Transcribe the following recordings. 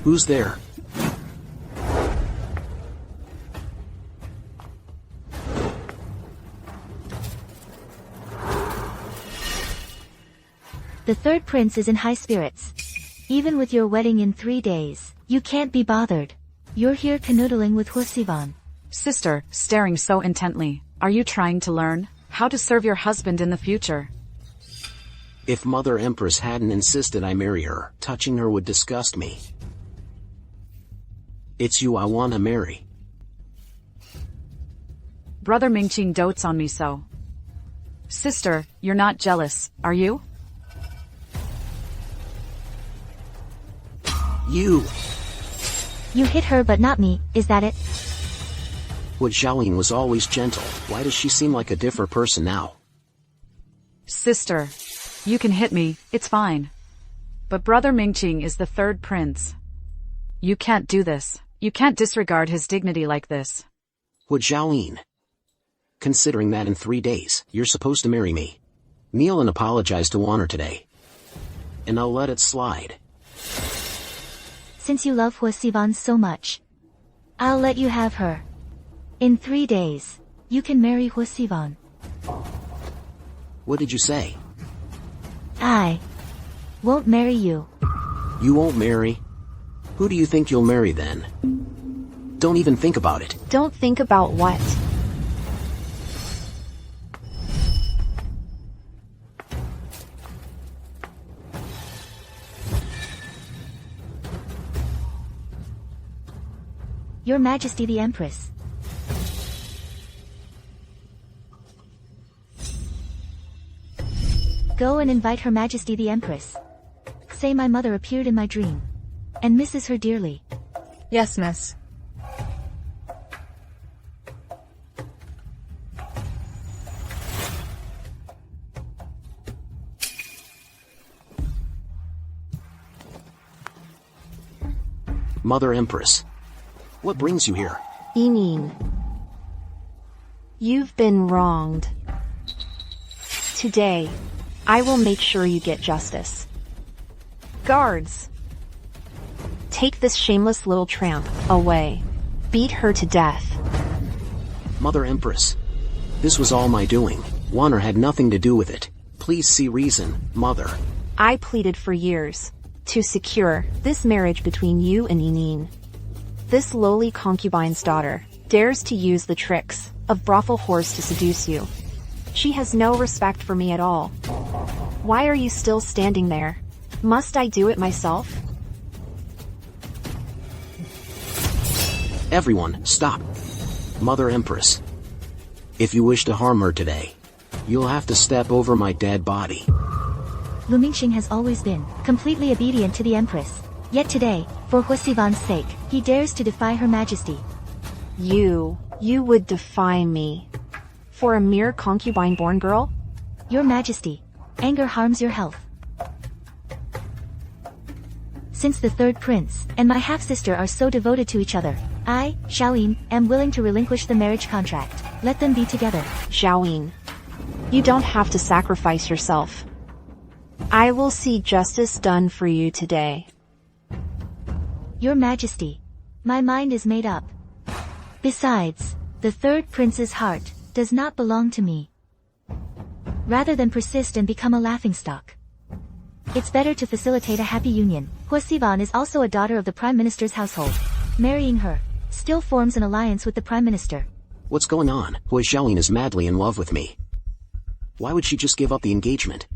Who's there? The third prince is in high spirits. Even with your wedding in 3 days, you can't be bothered. You're here canoodling with Huasivan. Sister, staring so intently, are you trying to learn how to serve your husband in the future? If Mother Empress hadn't insisted I marry her, touching her would disgust me. It's you I want to marry. Brother Mingqing dotes on me so. Sister, you're not jealous, are you? You hit her but not me, is that it? Xiaoying was always gentle. Why does she seem like a different person now? Sister, you can hit me, it's fine. But Brother Mingqing is the third prince. You can't do this. You can't disregard his dignity like this. Xiaoying. Considering that in 3 days, you're supposed to marry me. Kneel and apologize to honor today. And I'll let it slide. Since you love Huasivan so much, I'll let you have her. In 3 days, you can marry Huasivan. What did you say? I won't marry you. You won't marry? Who do you think you'll marry then? Don't even think about it. Don't think about what? Your Majesty the Empress. Go and invite Her Majesty the Empress. Say my mother appeared in my dream and misses her dearly. Yes, miss. Mother Empress. What brings you here? Yining. You've been wronged. Today, I will make sure you get justice. Guards! Take this shameless little tramp away. Beat her to death. Mother Empress. This was all my doing. Wanner had nothing to do with it. Please see reason, Mother. I pleaded for years to secure this marriage between you and Yining. This lowly concubine's daughter dares to use the tricks of brothel whores to seduce you. She has no respect for me at all. Why are you still standing there? Must I do it myself? Everyone, stop. Mother Empress. If you wish to harm her today, you'll have to step over my dead body. Lu Mingqing has always been completely obedient to the Empress. Yet today, for Huasivan's sake, he dares to defy Her Majesty. You would defy me. For a mere concubine-born girl? Your Majesty, anger harms your health. Since the third prince and my half-sister are so devoted to each other, I, Xiaoyin, am willing to relinquish the marriage contract. Let them be together. Xiaoyin, you don't have to sacrifice yourself. I will see justice done for you today. Your Majesty, my mind is made up. Besides, the third prince's heart does not belong to me. Rather than persist and become a laughingstock, it's better to facilitate a happy union. Huasivan is also a daughter of the Prime Minister's household. Marrying her still forms an alliance with the Prime Minister. What's going on? Xiaoyin is madly in love with me. Why would she just give up the engagement?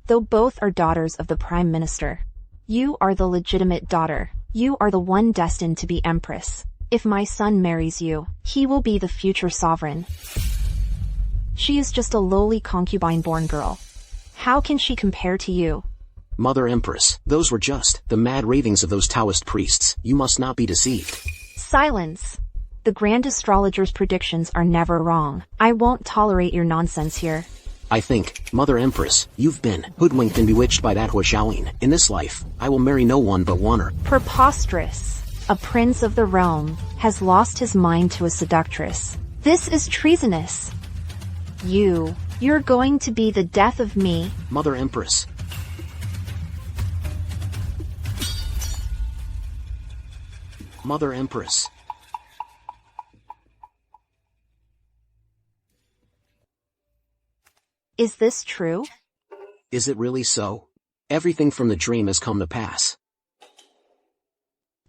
Though both are daughters of the Prime Minister, you are the legitimate daughter. You are the one destined to be Empress. If my son marries you, he will be the future sovereign. She is just a lowly concubine-born girl. How can she compare to you? Mother Empress, those were just the mad ravings of those Taoist priests. You must not be deceived. Silence! The Grand Astrologer's predictions are never wrong. I won't tolerate your nonsense here. I think, Mother Empress, you've been hoodwinked and bewitched by that Xiaoyin. In this life, I will marry no one but Wanner. Preposterous. A prince of the realm has lost his mind to a seductress. This is treasonous. You're going to be the death of me. Mother Empress. Mother Empress. Is this true? Is it really so? Everything from the dream has come to pass.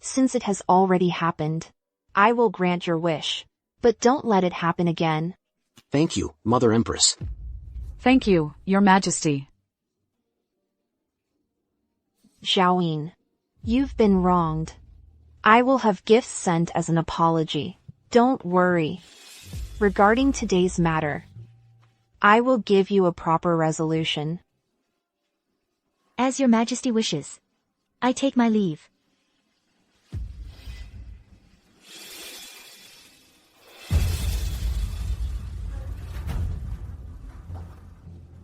Since it has already happened, I will grant your wish. But don't let it happen again. Thank you, Mother Empress. Thank you, Your Majesty. Xiaoyin, you've been wronged. I will have gifts sent as an apology. Don't worry. Regarding today's matter, I will give you a proper resolution. As your majesty wishes. I take my leave.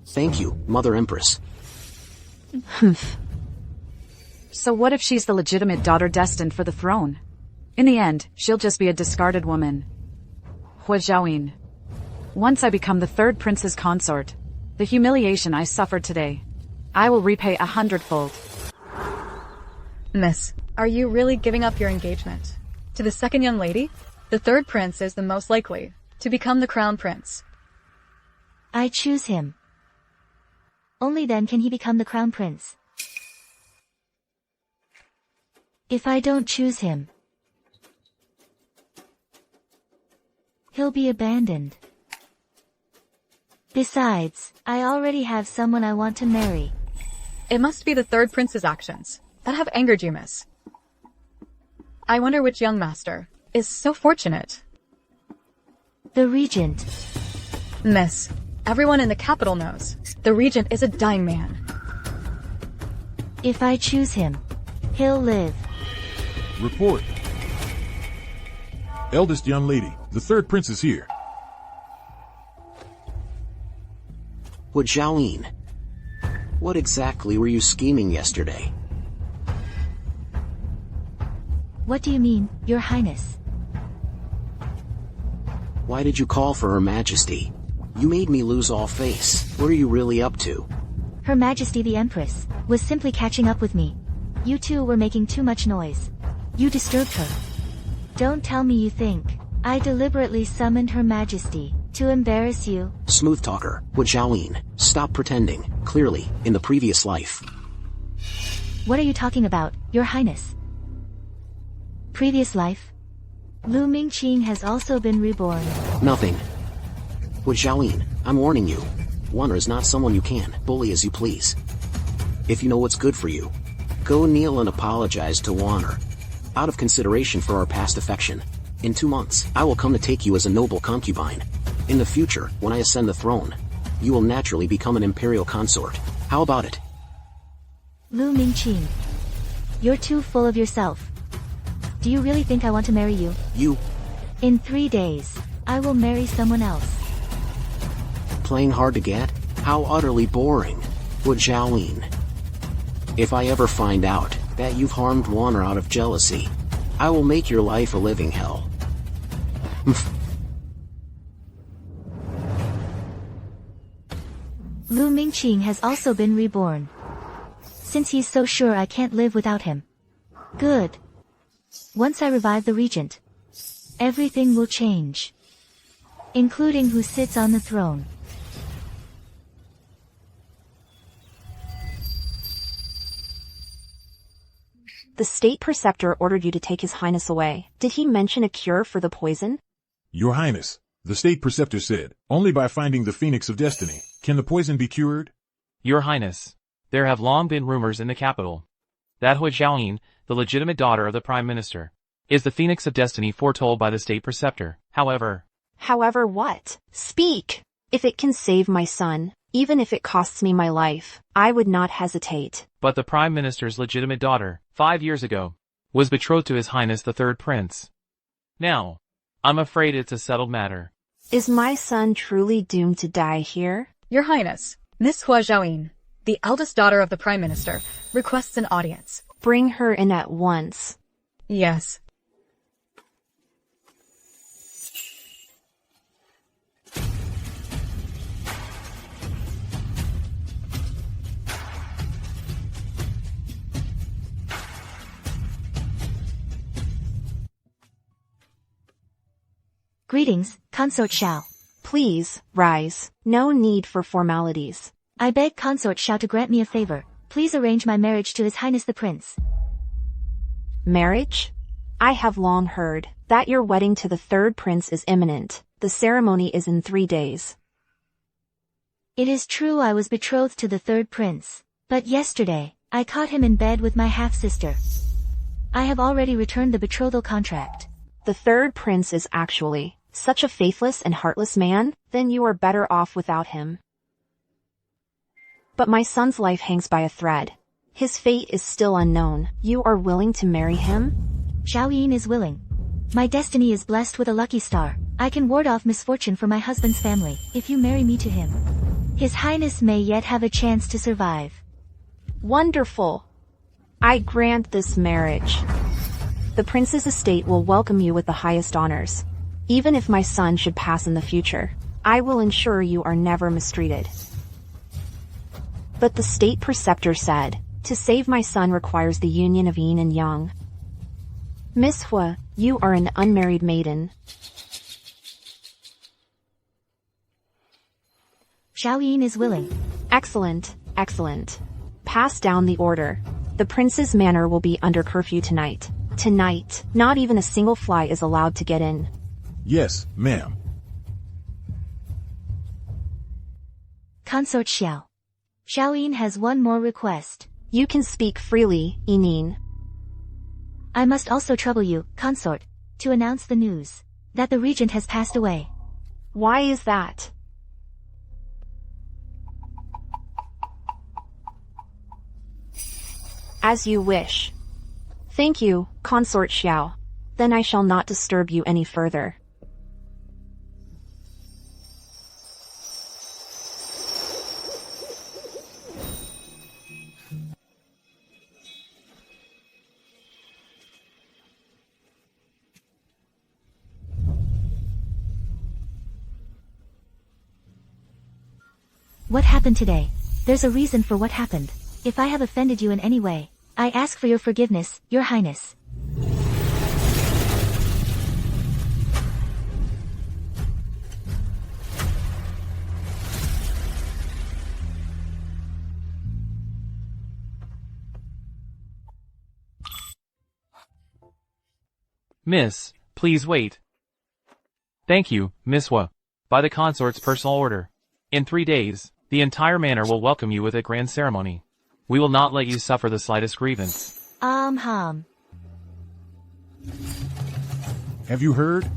Thank you, Mother Empress. So what if she's the legitimate daughter destined for the throne? In the end, she'll just be a discarded woman. Xiaoyin. Once I become the third prince's consort, the humiliation I suffered today, I will repay 100-fold. Miss, are you really giving up your engagement? To the second young lady, the third prince is the most likely to become the crown prince. I choose him. Only then can he become the crown prince. If I don't choose him, he'll be abandoned. Besides, I already have someone I want to marry. It must be the third prince's actions that have angered you, miss. I wonder which young master is so fortunate. The Regent. Miss, everyone in the capital knows the Regent is a dying man. If I choose him, he'll live. Report. Eldest young lady, the third prince is here. Xiaoyin. What exactly were you scheming yesterday? What do you mean, Your Highness? Why did you call for Her Majesty? You made me lose all face. What are you really up to? Her Majesty the Empress was simply catching up with me. You two were making too much noise. You disturbed her. Don't tell me you think I deliberately summoned Her Majesty to embarrass you. Smooth talker, Xiaoyin. Stop pretending. Clearly, in the previous life. What are you talking about, Your Highness? Previous life? Lu Mingqing has also been reborn. Nothing. Xiaoyin, I'm warning you. Honor is not someone you can bully as you please. If you know what's good for you, go kneel and apologize to Honor. Out of consideration for our past affection. In 2 months, I will come to take you as a noble concubine. In the future, when I ascend the throne, you will naturally become an Imperial consort. How about it? Lu Mingqing. You're too full of yourself. Do you really think I want to marry you? You In 3 days, I will marry someone else. playing hard to get? How utterly boring. Xiaoyin. If I ever find out that you've harmed Honor out of jealousy, I will make your life a living hell. Lu Mingqing has also been reborn. Since he's so sure I can't live without him. Good. Once I revive the Regent, everything will change. Including who sits on the throne. The state preceptor ordered you to take His Highness away. Did he mention a cure for the poison? Your Highness, the state preceptor said, only by finding the Phoenix of Destiny can the poison be cured. Your Highness, there have long been rumors in the capital that Xiaoyin, the legitimate daughter of the Prime Minister, is the Phoenix of Destiny foretold by the state preceptor. However, What? Speak! If it can save my son, even if it costs me my life, I would not hesitate. but the Prime Minister's legitimate daughter, 5 years ago, was betrothed to His Highness the Third Prince. Now, I'm afraid it's a settled matter. Is my son truly doomed to die here? Your Highness, Miss Xiaoyin, the eldest daughter of the Prime Minister, requests an audience. Bring her in at once. Yes. Greetings, Consort Xiao. Please, rise. No need for formalities. I beg Consort Xiao to grant me a favor. Please arrange my marriage to His Highness the Prince. Marriage? I have long heard that your wedding to the third prince is imminent. The ceremony is in 3 days. It is true I was betrothed to the third prince, but yesterday, I caught him in bed with my half-sister. I have already returned the betrothal contract. The third prince is actually such a faithless and heartless man, then you are better off without him. But my son's life hangs by a thread. His fate is still unknown. You are willing to marry him? Xiaoyin is willing. My destiny is blessed with a lucky star. I can ward off misfortune for my husband's family, if you marry me to him. His Highness may yet have a chance to survive. Wonderful. I grant this marriage. The prince's estate will welcome you with the highest honors. Even if my son should pass in the future, I will ensure you are never mistreated. But the state preceptor said, to save my son requires the union of yin and yang. Miss Hua, you are an unmarried maiden. Xiaoyin is willing. Excellent, excellent. Pass down the order. The prince's manor will be under curfew tonight. Tonight, not even a single fly is allowed to get in. Yes, ma'am. Consort Xiao. Xiaoyin has one more request. You can speak freely, Yinin. I must also trouble you, consort, to announce the news that the regent has passed away. Why is that? As you wish. Thank you, Consort Xiao. Then I shall not disturb you any further. What happened today? There's a reason for what happened. If I have offended you in any way, I ask for your forgiveness, Your Highness. Miss, please wait. Thank you, Miss Hua. By the consort's personal order. In 3 days, the entire manor will welcome you with a grand ceremony. We will not let you suffer the slightest grievance. Hum. Have you heard?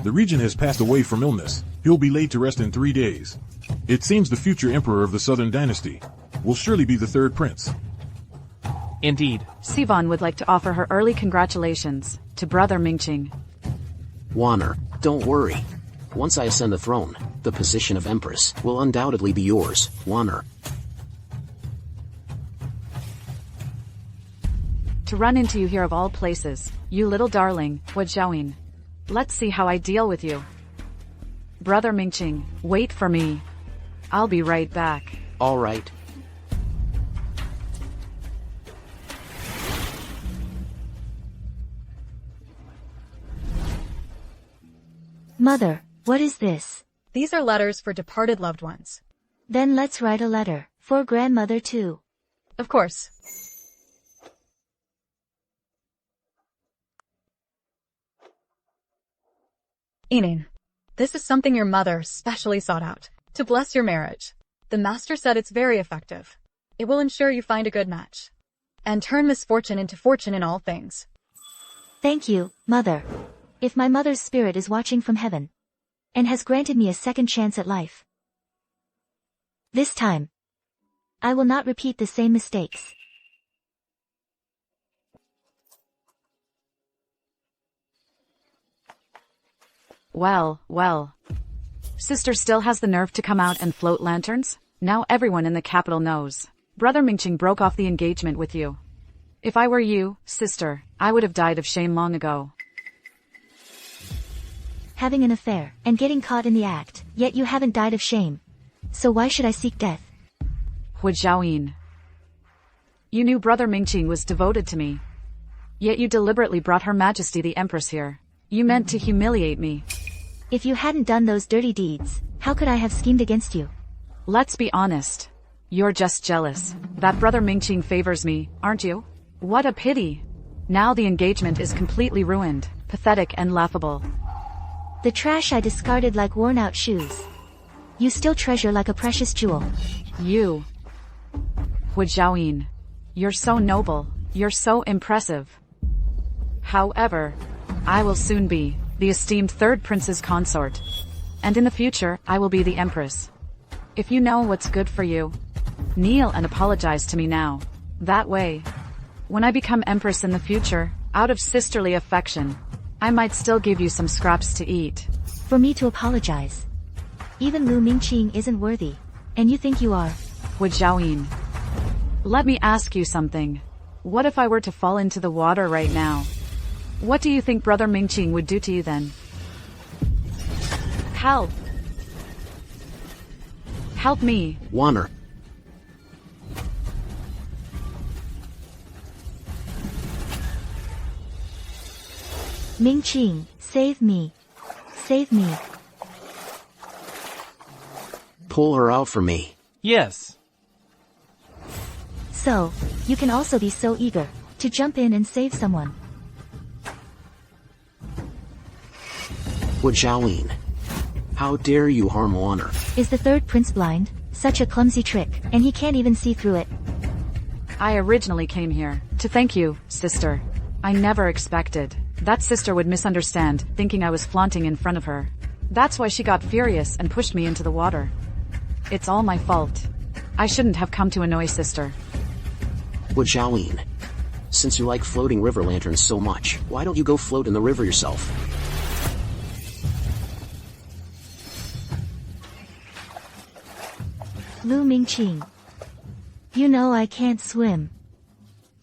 The regent has passed away from illness. He'll be laid to rest in 3 days. It seems the future emperor of the Southern Dynasty will surely be the third prince. Indeed. Sivan would like to offer her early congratulations to Brother Mingqing. Waner, don't worry. Once I ascend the throne, the position of Empress will undoubtedly be yours, Waner. To run into you here of all places, you little darling, Hua Zhaoyin. Let's see how I deal with you. Brother Mingqing, wait for me. I'll be right back. All right. Mother, what is this? These are letters for departed loved ones. Then let's write a letter, for grandmother too. Of course. Yinin, this is something your mother specially sought out, to bless your marriage. The master said it's very effective. It will ensure you find a good match, and turn misfortune into fortune in all things. Thank you, Mother. If my mother's spirit is watching from heaven, and has granted me a second chance at life, this time, I will not repeat the same mistakes. Well, well. Sister still has the nerve to come out and float lanterns? Now everyone in the capital knows. Brother Mingqing broke off the engagement with you. If I were you, sister, I would have died of shame long ago. Having an affair, and getting caught in the act, yet you haven't died of shame. So why should I seek death? Hua Zhaoyin. You knew Brother Mingqing was devoted to me. Yet you deliberately brought Her Majesty the Empress here. You meant to humiliate me. If you hadn't done those dirty deeds, how could I have schemed against you? Let's be honest. You're just jealous. That brother Mingqing favors me, aren't you? What a pity. Now the engagement is completely ruined, pathetic and laughable. The trash I discarded like worn-out shoes. You still treasure like a precious jewel. You. Hu Zhaoyin. You're so noble. You're so impressive. However, I will soon be the esteemed third prince's consort. And in the future, I will be the Empress. If you know what's good for you, kneel and apologize to me now. That way, when I become Empress in the future, out of sisterly affection, I might still give you some scraps to eat. For me to apologize. Even Lu Mingqing isn't worthy. And you think you are? Hu Zhaoyin. Let me ask you something. What if I were to fall into the water right now? What do you think brother Mingqing would do to you then? Help! Help me! Wander. Mingqing, save me. Save me. Pull her out for me. Yes. So, you can also be so eager to jump in and save someone. Hu Zhaoyin. How dare you harm Wander? Is the third prince blind? Such a clumsy trick, and he can't even see through it. I originally came here to thank you, sister. I never expected that sister would misunderstand, thinking I was flaunting in front of her. That's why she got furious and pushed me into the water. It's all my fault. I shouldn't have come to annoy sister. Hu Zhaoyin. Since you like floating river lanterns so much, why don't you go float in the river yourself? Lu Mingqing. You know I can't swim.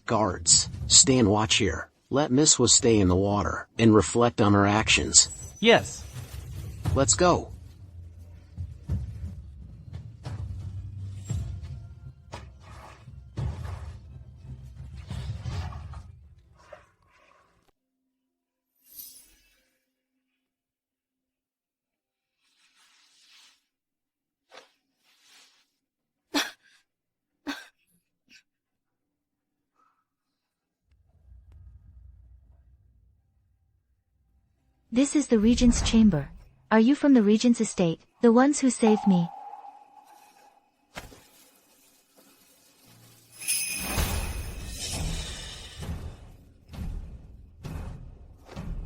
Guards, stand watch here. Let Miss Wu stay in the water and reflect on her actions. Yes. Let's go. This is the Regent's chamber. Are you from the Regent's estate, the ones who saved me?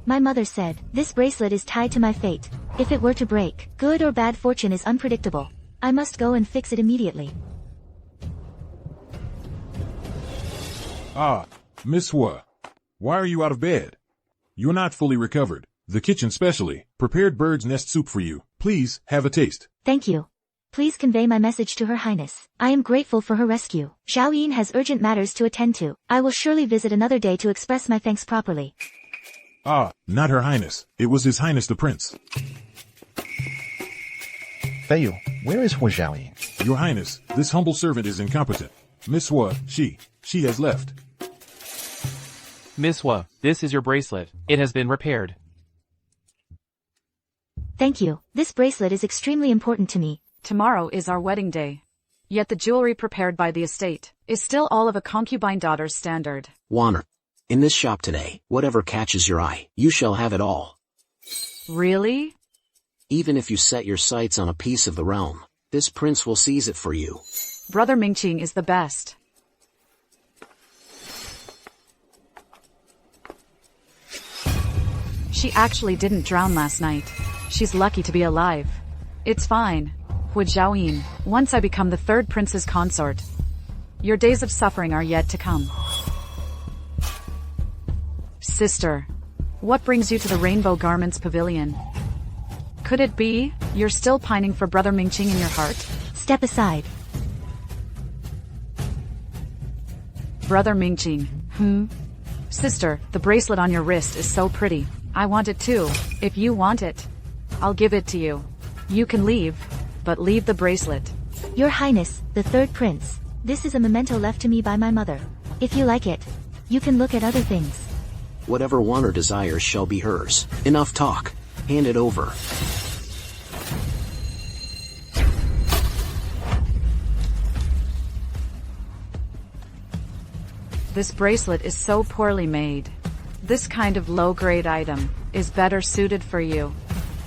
My mother said, this bracelet is tied to my fate. If it were to break, good or bad fortune is unpredictable. I must go and fix it immediately. Ah, Miss Wu. Why are you out of bed? You're not fully recovered. The kitchen specially prepared bird's nest soup for you. Please, have a taste. Thank you. Please convey my message to Her Highness. I am grateful for her rescue. Zhaoyin has urgent matters to attend to. I will surely visit another day to express my thanks properly. Ah, not Her Highness. It was His Highness the Prince. Feiyu, where is Hu Zhaoyin? Your Highness, this humble servant is incompetent. Miss Wu, she has left. Miss Wu, this is your bracelet. It has been repaired. Thank you. This bracelet is extremely important to me. Tomorrow is our wedding day. Yet the jewelry prepared by the estate is still all of a concubine daughter's standard. Wander. In this shop today, whatever catches your eye, you shall have it all. Really? Even if you set your sights on a piece of the realm, this prince will seize it for you. Brother Mingqing is the best. She actually didn't drown last night. She's lucky to be alive. It's fine. Hu Zhaoyin, once I become the third prince's consort, your days of suffering are yet to come. Sister, what brings you to the Rainbow Garments Pavilion? Could it be you're still pining for brother Mingqing in your heart? Step aside. Brother Mingqing, Sister, the bracelet on your wrist is so pretty. I want it too. If you want it, I'll give it to you. You can leave, but leave the bracelet. Your Highness, the third prince. This is a memento left to me by my mother. If you like it, you can look at other things. Whatever Wander desires shall be hers. Enough talk. Hand it over. This bracelet is so poorly made. This kind of low-grade item is better suited for you.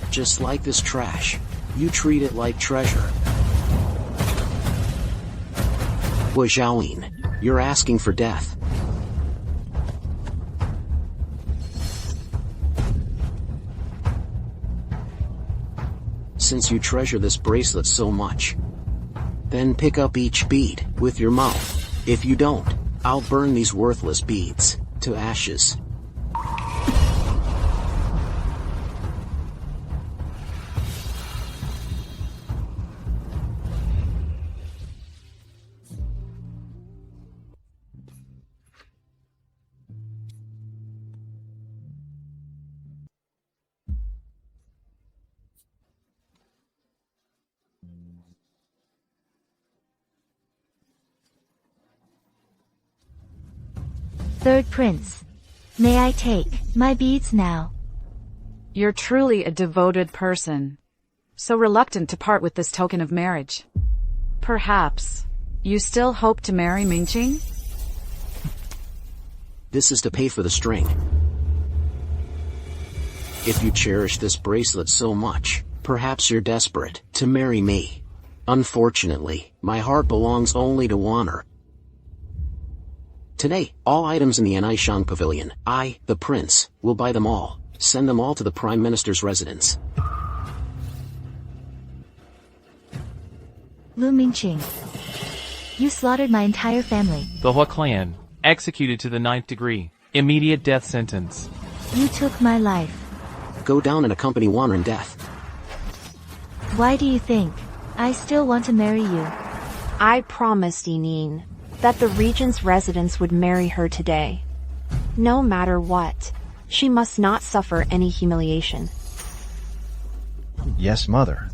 Just like this trash. You treat it like treasure. Zhaoyin, you're asking for death. Since you treasure this bracelet so much, then pick up each bead with your mouth. If you don't, I'll burn these worthless beads to ashes. Third prince. May I take my beads now? You're truly a devoted person. So reluctant to part with this token of marriage. Perhaps you still hope to marry Mingqing? This is to pay for the string. If you cherish this bracelet so much, perhaps you're desperate to marry me. Unfortunately, my heart belongs only to Wanner. Today, all items in the Anishan Pavilion, I, the prince, will buy them all, send them all to the Prime Minister's residence. Lu Mingqing. You slaughtered my entire family. The Hua clan, executed to the 9th degree. Immediate death sentence. You took my life. Go down and accompany Wanner in death. Why do you think I still want to marry you? I promised Yinyin that the Regent's residence would marry her today. No matter what, she must not suffer any humiliation. Yes, mother.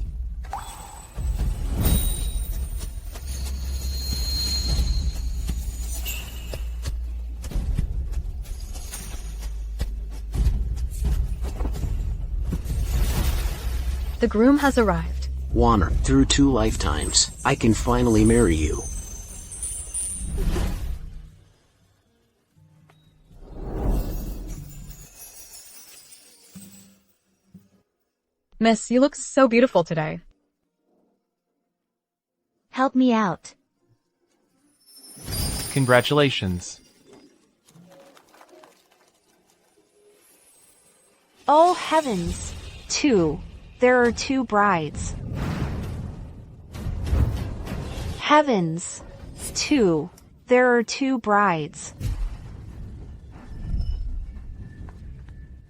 The groom has arrived. Wanner, through 2 lifetimes, I can finally marry you. Miss, you look so beautiful today. Help me out. Congratulations. Oh heavens! There are 2 brides. Heavens! There are 2 brides.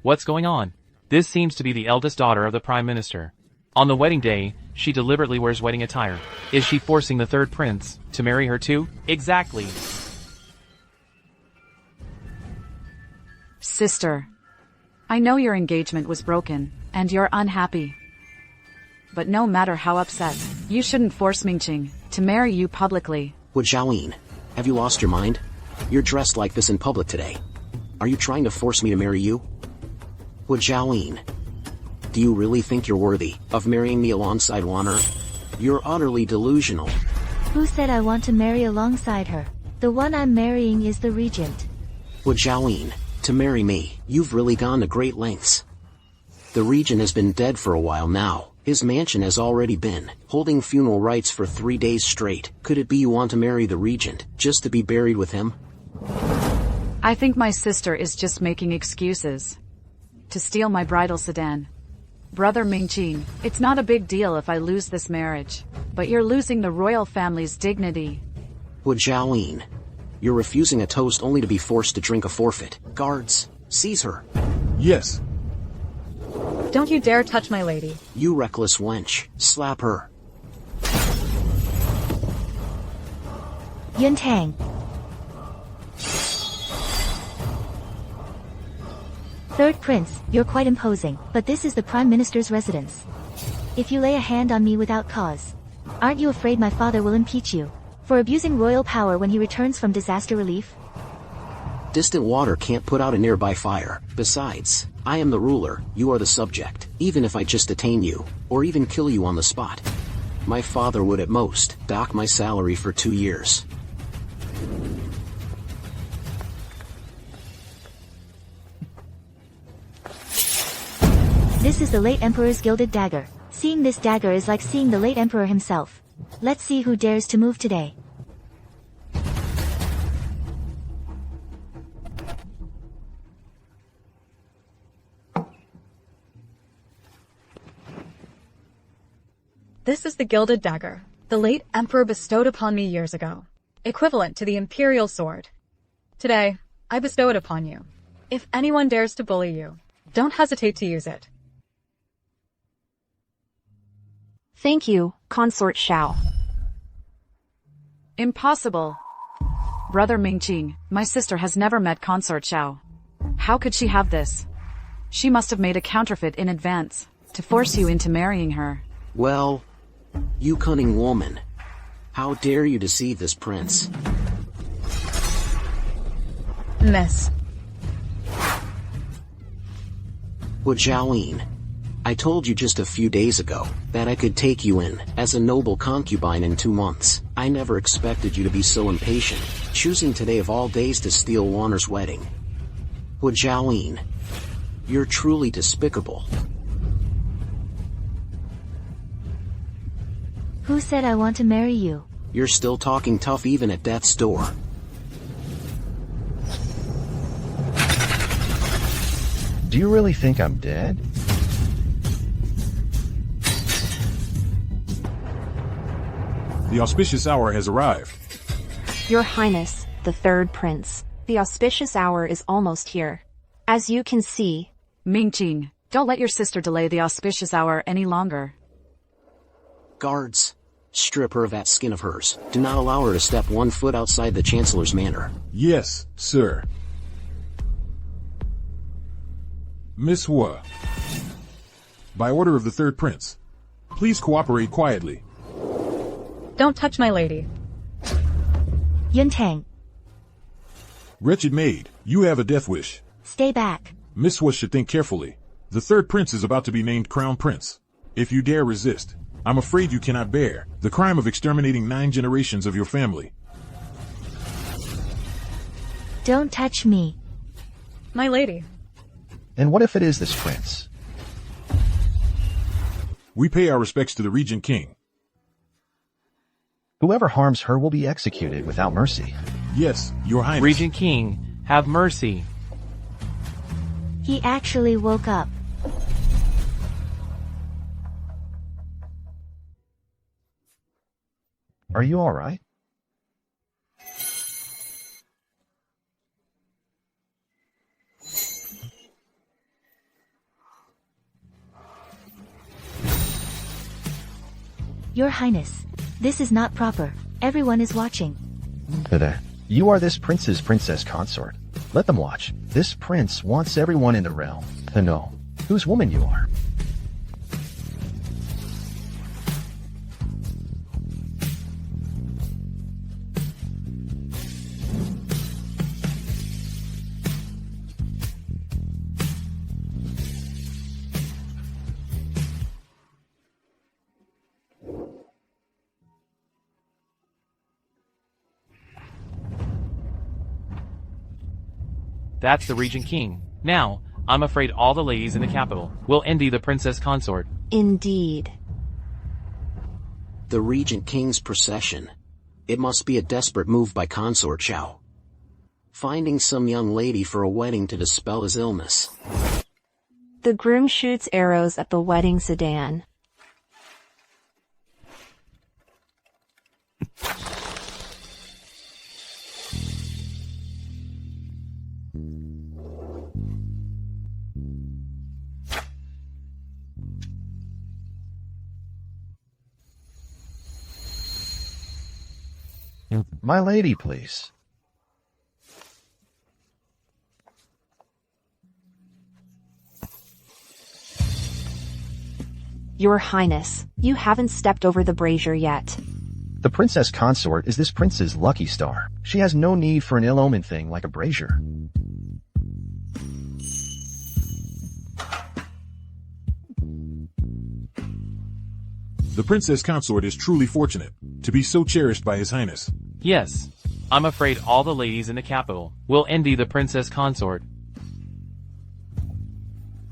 What's going on? This seems to be the eldest daughter of the Prime Minister. On the wedding day, she deliberately wears wedding attire. Is she forcing the third prince to marry her too? Exactly. Sister, I know your engagement was broken, and you're unhappy. But no matter how upset, you shouldn't force Mingqing to marry you publicly. Zhaoyin, have you lost your mind? You're dressed like this in public today. Are you trying to force me to marry you? Zhaoyin, do you really think you're worthy of marrying me alongside Wanner? You're utterly delusional. Who said I want to marry alongside her? The one I'm marrying is the Regent. Zhaoyin, to marry me, you've really gone to great lengths. The Regent has been dead for a while now. His mansion has already been holding funeral rites for 3 days straight. Could it be you want to marry the Regent just to be buried with him? I think my sister is just making excuses to steal my bridal sedan. Brother Mingqing, it's not a big deal if I lose this marriage, but you're losing the royal family's dignity. Zhaoyin, you're refusing a toast only to be forced to drink a forfeit. Guards, seize her. Yes. Don't you dare touch my lady. You reckless wench, slap her. Yuntang. Third prince, you're quite imposing, but this is the Prime Minister's residence. If you lay a hand on me without cause, aren't you afraid my father will impeach you for abusing royal power when he returns from disaster relief? Distant water can't put out a nearby fire. Besides, I am the ruler, you are the subject. Even if I just detain you, or even kill you on the spot, my father would at most dock my salary for 2 years. This is the late Emperor's gilded dagger. Seeing this dagger is like seeing the late Emperor himself. Let's see who dares to move today. This is the gilded dagger the late Emperor bestowed upon me years ago, equivalent to the Imperial sword. Today, I bestow it upon you. If anyone dares to bully you, don't hesitate to use it. Thank you, Consort Xiao. Impossible. Brother Mingqing, my sister has never met Consort Xiao. How could she have this? She must have made a counterfeit in advance, to force you into marrying her. Well, you cunning woman. How dare you deceive this prince? Miss. Jiaoyin, I told you just a few days ago that I could take you in as a noble concubine in 2 months. I never expected you to be so impatient, choosing today of all days to steal Warner's wedding. Jiaoyin, you're truly despicable. Who said I want to marry you? You're still talking tough even at death's door. Do you really think I'm dead? The auspicious hour has arrived. Your Highness, the third prince. The auspicious hour is almost here. As you can see, Mingqing, don't let your sister delay the auspicious hour any longer. Guards, strip her of that skin of hers. Do not allow her to step 1 foot outside the Chancellor's manor. Yes, sir. Miss Hua, by order of the third prince, please cooperate quietly. Don't touch my lady. Yuntang, Wretched maid, you have a death wish. stay back. Miss Hua should think carefully. The third prince is about to be named crown prince. If you dare resist, I'm afraid you cannot bear the crime of exterminating 9 generations of your family. Don't touch me. My lady. And what if it is this prince? We pay our respects to the Regent King. Whoever harms her will be executed without mercy. Yes, your highness. Regent King, have mercy. He actually woke up. Are you all right? Your Highness, this is not proper. Everyone is watching. You are this prince's princess consort. Let them watch. This prince wants everyone in the realm to know whose woman you are. That's the Regent King. Now, I'm afraid all the ladies in the capital will envy the princess consort. indeed. The Regent King's procession. It must be a desperate move by Consort Xiao. Finding some young lady for a wedding to dispel his illness. The groom shoots arrows at the wedding sedan. My lady, please. Your Highness, you haven't stepped over the brazier yet. The princess consort is this prince's lucky star. She has no need for an ill-omened thing like a brazier. The princess consort is truly fortunate to be so cherished by His Highness. Yes. I'm afraid all the ladies in the capital will envy the princess consort.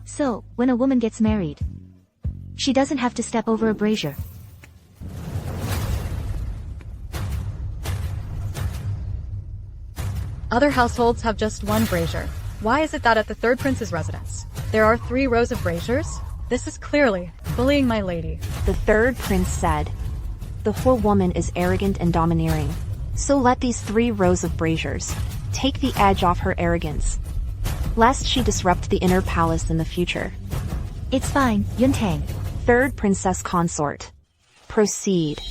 So, when a woman gets married, she doesn't have to step over a brazier. Other households have just one brazier. Why is it that at the third prince's residence, there are 3 rows of braziers? This is clearly bullying my lady. The third prince said, "The whore woman is arrogant and domineering. So let these 3 rows of braziers take the edge off her arrogance, lest she disrupt the inner palace in the future." It's fine, Yuntang. Third princess consort. Proceed.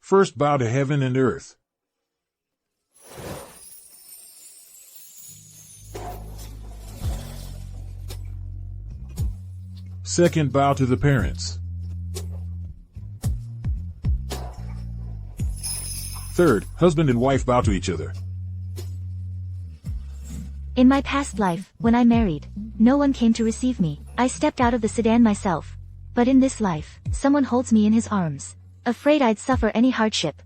First bow to heaven and earth. Second bow to the parents. Third, husband and wife bow to each other. In my past life, when I married, no one came to receive me. I stepped out of the sedan myself. But in this life, someone holds me in his arms, afraid I'd suffer any hardship.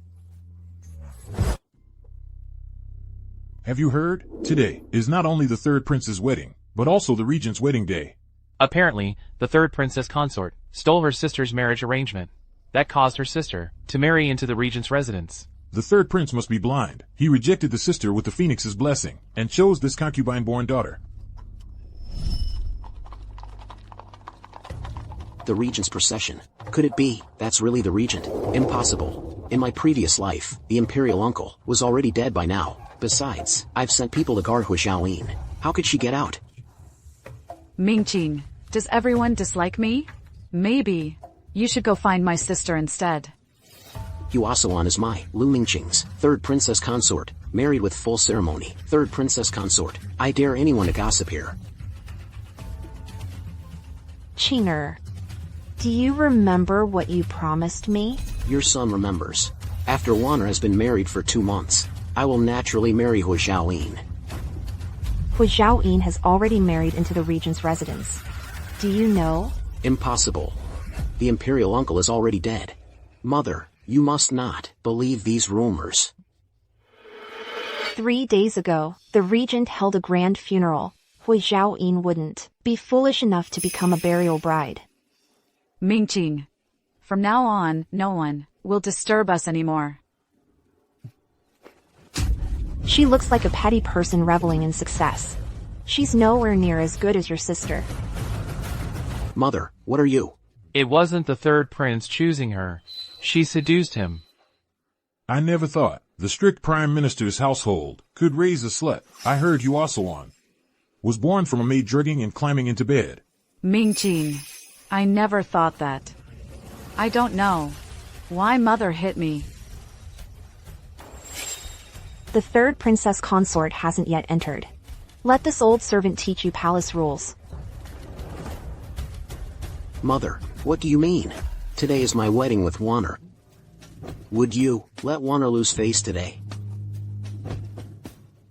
Have you heard? Today is not only the third prince's wedding, but also the regent's wedding day. Apparently, the third princess consort stole her sister's marriage arrangement. That caused her sister to marry into the regent's residence. The third prince must be blind. He rejected the sister with the phoenix's blessing, and chose this concubine-born daughter. The regent's procession. Could it be? That's really the regent. Impossible. In my previous life, the Imperial uncle was already dead by now. Besides, I've sent people to guard Hu Xiaoyin. How could she get out? Mingqing, does everyone dislike me? Maybe you should go find my sister instead. Yuasawan is my, Lu Mingqing's, third princess consort, married with full ceremony. Third princess consort. I dare anyone to gossip here. Chiner, do you remember what you promised me? Your son remembers. After Wanner has been married for 2 months, I will naturally marry Hu Xiaoyin. Hu Xiaoyin has already married into the regent's residence. Do you know? Impossible. The Imperial uncle is already dead. Mother, you must not believe these rumors. 3 days ago, the regent held a grand funeral. Hu Xiaoyin wouldn't be foolish enough to become a burial bride. Mingqing, from now on, no one will disturb us anymore. She looks like a petty person reveling in success. She's nowhere near as good as your sister. Mother, what are you? It wasn't the third prince choosing her. She seduced him. I never thought the strict prime minister's household could raise a slut. I heard Yuasawan was born from a maid drugging and climbing into bed. Mingqing, I never thought that. I don't know why mother hit me. The third princess consort hasn't yet entered. Let this old servant teach you palace rules. Mother, what do you mean? Today is my wedding with Wanner. Would you let Wanner lose face today?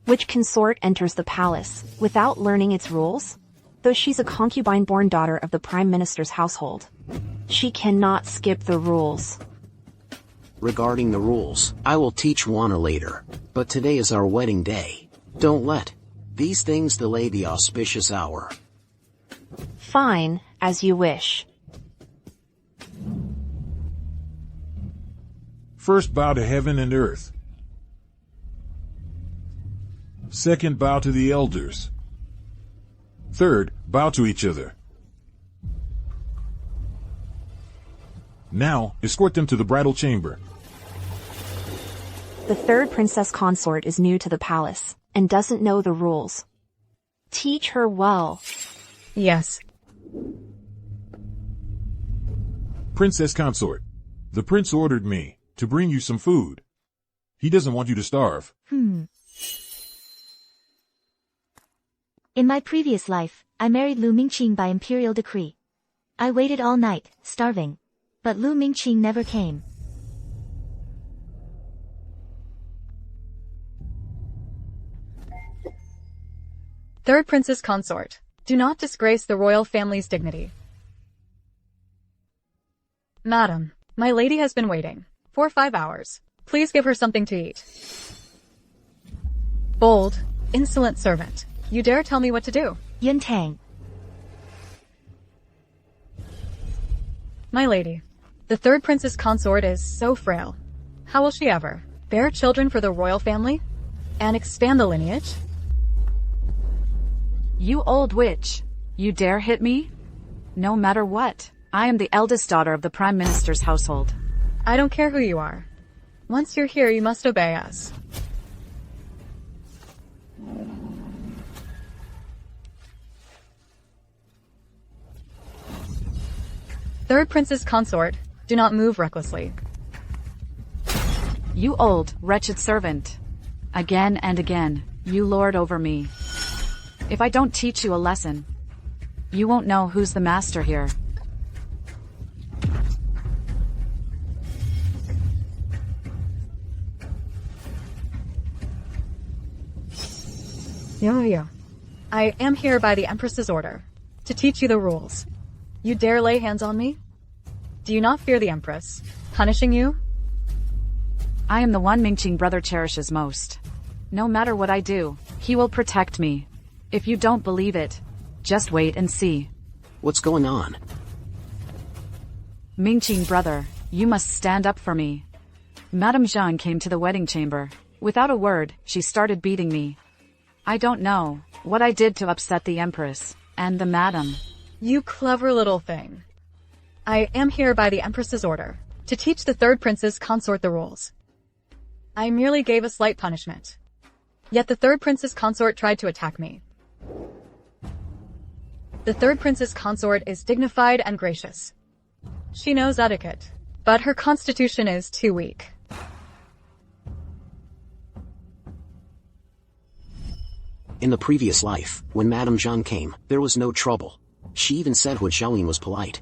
Which consort enters the palace without learning its rules? Though she's a concubine-born daughter of the prime minister's household, she cannot skip the rules. Regarding the rules, I will teach Wanner later. But today is our wedding day. Don't let these things delay the auspicious hour. Fine, as you wish. First bow to heaven and earth. Second bow to the elders. Third, bow to each other. Now, escort them to the bridal chamber. The third princess consort is new to the palace and doesn't know the rules. Teach her well. Yes. Princess Consort, the prince ordered me to bring you some food. He doesn't want you to starve. In my previous life, I married Lu Mingqing by Imperial decree. I waited all night, starving. But Lu Mingqing never came. Third Princess Consort, do not disgrace the royal family's dignity. Madam, my lady has been waiting for 5 hours. Please give her something to eat. Bold, insolent servant. You dare tell me what to do? Yun Tang. My lady, the third princess consort is so frail. How will she ever bear children for the royal family and expand the lineage? You old witch. You dare hit me? No matter what. I am the eldest daughter of the Prime Minister's household. I don't care who you are. Once you're here, you must obey us. Third Princess Consort, do not move recklessly. You old, wretched servant. Again and again, you lord over me. If I don't teach you a lesson, you won't know who's the master here. Yo. I am here by the Empress's order, to teach you the rules. You dare lay hands on me? Do you not fear the Empress punishing you? I am the one Mingqing brother cherishes most. No matter what I do, he will protect me. If you don't believe it, just wait and see. What's going on? Mingqing brother, you must stand up for me. Madame Zhang came to the wedding chamber. Without a word, she started beating me. I don't know what I did to upset the Empress and the madam. You clever little thing. I am here by the Empress's order, to teach the third princess consort the rules. I merely gave a slight punishment. Yet the third princess consort tried to attack me. The third princess consort is dignified and gracious. She knows etiquette, but her constitution is too weak. In the previous life, when Madame Zhang came, there was no trouble. She even said Hu Xiaoyin was polite.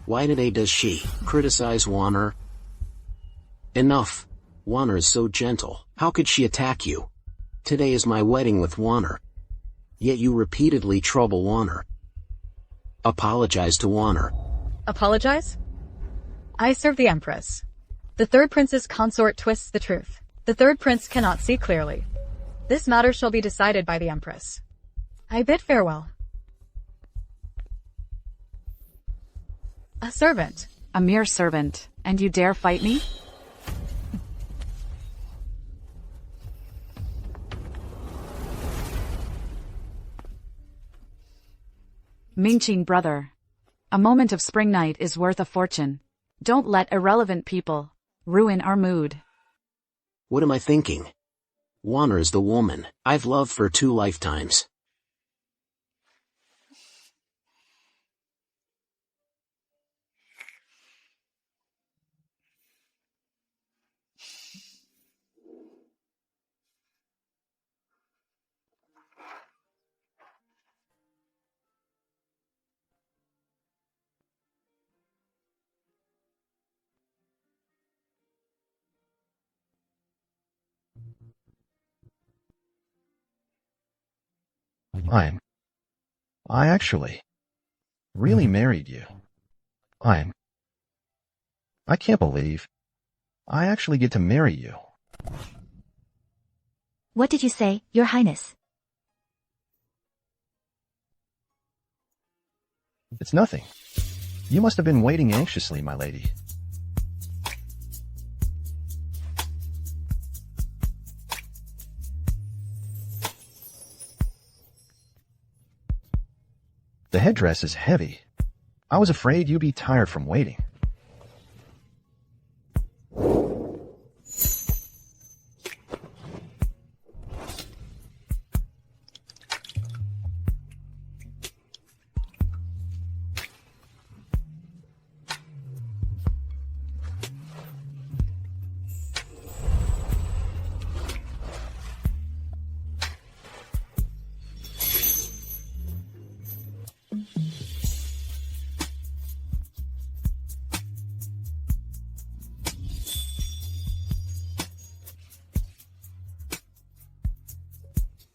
Why today does she criticize Wanner? Enough. Wanner is so gentle. How could she attack you? Today is my wedding with Wanner. Yet you repeatedly trouble Wanner. Apologize to Wanner. Apologize? I serve the Empress. The third princess consort twists the truth. The third prince cannot see clearly. This matter shall be decided by the Empress. I bid farewell. A servant. A mere servant, and you dare fight me? Mingqing brother. A moment of spring night is worth a fortune. Don't let irrelevant people ruin our mood. What am I thinking? Wanner is the woman I've loved for 2 lifetimes. I actually really married you. I can't believe I actually get to marry you. What did you say, Your Highness? It's nothing. You must have been waiting anxiously, my lady. The headdress is heavy. I was afraid you'd be tired from waiting.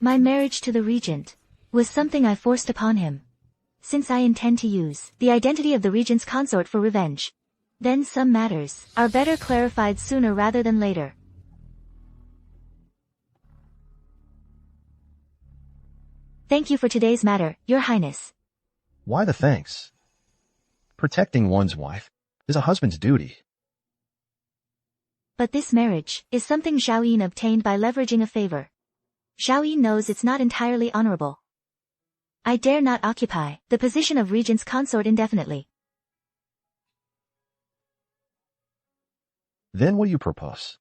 My marriage to the regent was something I forced upon him. Since I intend to use the identity of the regent's consort for revenge, then some matters are better clarified sooner rather than later. Thank you for today's matter, Your Highness. Why the thanks? Protecting one's wife is a husband's duty. But this marriage is something Zhao Yin obtained by leveraging a favor. Zhao Yin knows it's not entirely honorable. I dare not occupy the position of regent's consort indefinitely. Then what do you propose?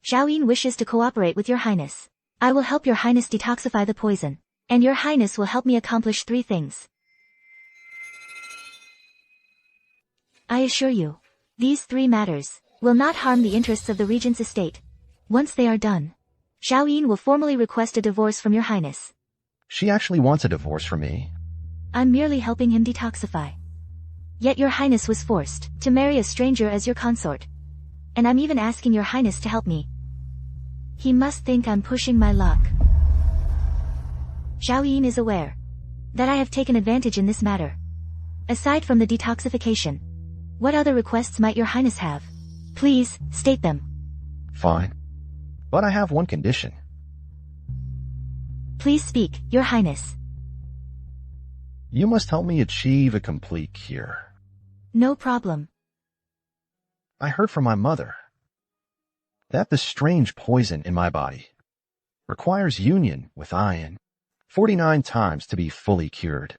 Zhao Yin wishes to cooperate with Your Highness. I will help Your Highness detoxify the poison, and Your Highness will help me accomplish 3 things. I assure you, these 3 matters will not harm the interests of the regent's estate. Once they are done, Zhao Yin will formally request a divorce from Your Highness. She actually wants a divorce from me. I'm merely helping him detoxify. Yet Your Highness was forced to marry a stranger as your consort. And I'm even asking Your Highness to help me. He must think I'm pushing my luck. Zhao Yin is aware that I have taken advantage in this matter. Aside from the detoxification, what other requests might Your Highness have? Please, state them. Fine. But I have one condition. Please speak, Your Highness. You must help me achieve a complete cure. No problem. I heard from my mother that the strange poison in my body requires union with iron 49 times to be fully cured.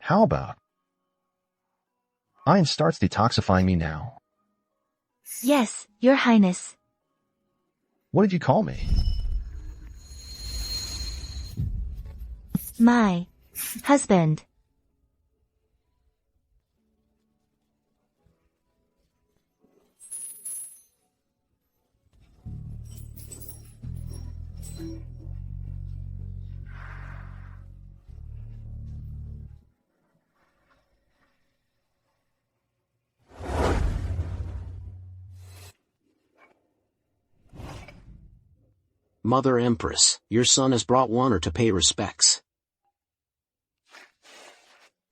How about iron starts detoxifying me now? Yes, Your Highness. What did you call me? My husband. Mother Empress, your son has brought Wanner to pay respects.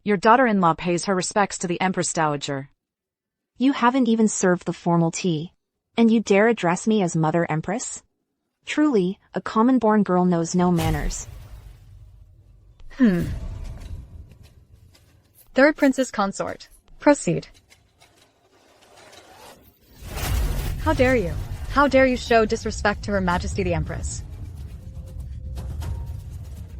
Your daughter-in-law pays her respects to the Empress Dowager. You haven't even served the formal tea. And you dare address me as Mother Empress? Truly, a common-born girl knows no manners. Third Princess Consort. Proceed. How dare you? How dare you show disrespect to Her Majesty the Empress?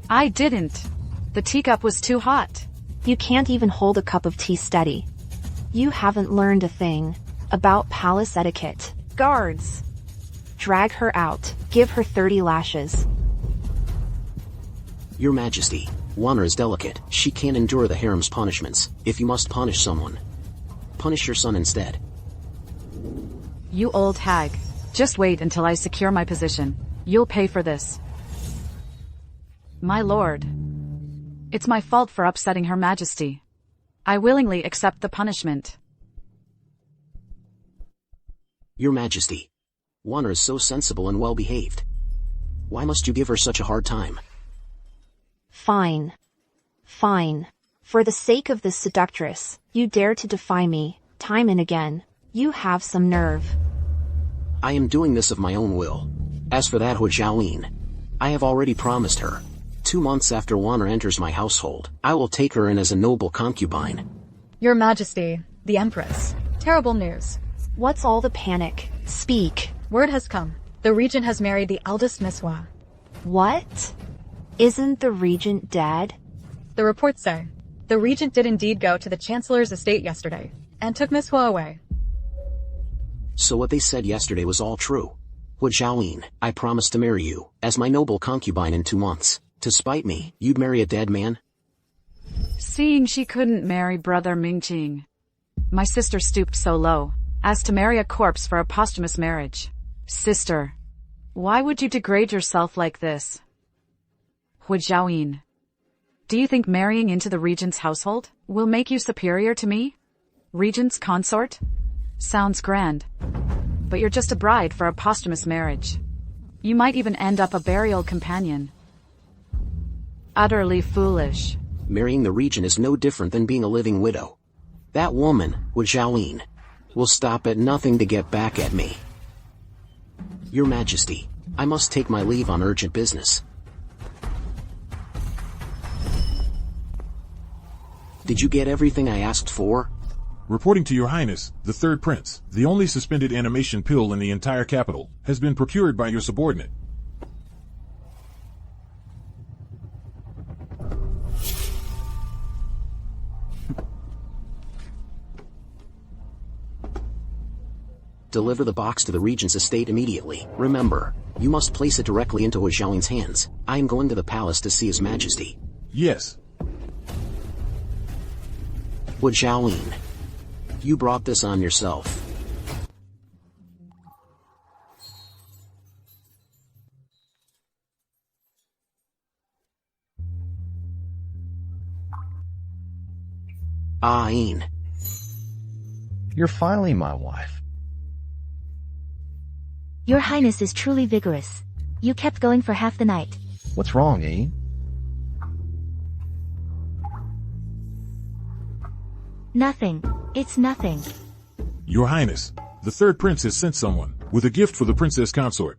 I didn't. The teacup was too hot. You can't even hold a cup of tea steady. You haven't learned a thing about palace etiquette. Guards! Drag her out. Give her 30 lashes. Your Majesty, Wanner is delicate. She can't endure the harem's punishments. If you must punish someone, punish your son instead. You old hag. Just wait until I secure my position. You'll pay for this. My lord. It's my fault for upsetting Her Majesty. I willingly accept the punishment. Your Majesty, Wanner is so sensible and well-behaved. Why must you give her such a hard time? Fine. Fine. For the sake of this seductress, you dare to defy me, time and again. You have some nerve. I am doing this of my own will. As for that Zhao, I have already promised her. 2 months after Wanner enters my household, I will take her in as a noble concubine. Your Majesty, the Empress. Terrible news. What's all the panic? Speak. Word has come. The Regent has married the eldest Miss Hua. What? Isn't the Regent dead? The reports say the Regent did indeed go to the Chancellor's estate yesterday and took Miss Hua away. So what they said yesterday was all true. Zhao, I promised to marry you as my noble concubine in 2 months. To spite me, you'd marry a dead man? Seeing she couldn't marry brother Mingqing, my sister stooped so low as to marry a corpse for a posthumous marriage. Sister, why would you degrade yourself like this? Zhao, do you think marrying into the Regent's household will make you superior to me? Regent's consort? Sounds grand. but you're just a bride for a posthumous marriage. You might even end up a burial companion. Utterly foolish. Marrying the Regent is no different than being a living widow. That woman, Wu will stop at nothing to get back at me. Your Majesty, I must take my leave on urgent business. Did you get everything I asked for? Reporting to Your Highness, the Third Prince, the only suspended animation pill in the entire capital, has been procured by your subordinate. Deliver the box to the Regent's estate immediately. Remember, you must place it directly into Wu Xiaoyin's hands. I am going to the palace to see His Majesty. Yes. Wu Xiaoyin, you brought this on yourself. Ain. You're finally my wife. Your Highness is truly vigorous. You kept going for half the night. What's wrong, Ain? Nothing. It's nothing. Your Highness, the Third Prince has sent someone with a gift for the Princess Consort.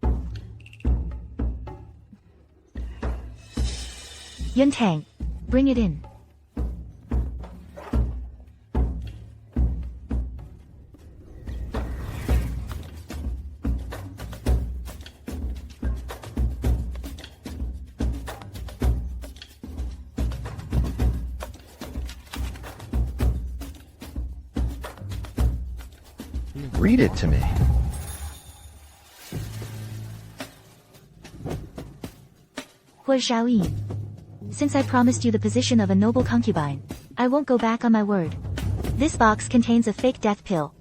Yuntang, bring it in. Read it to me. Wu Xiaoyin, since I promised you the position of a noble concubine, I won't go back on my word. This box contains a fake death pill.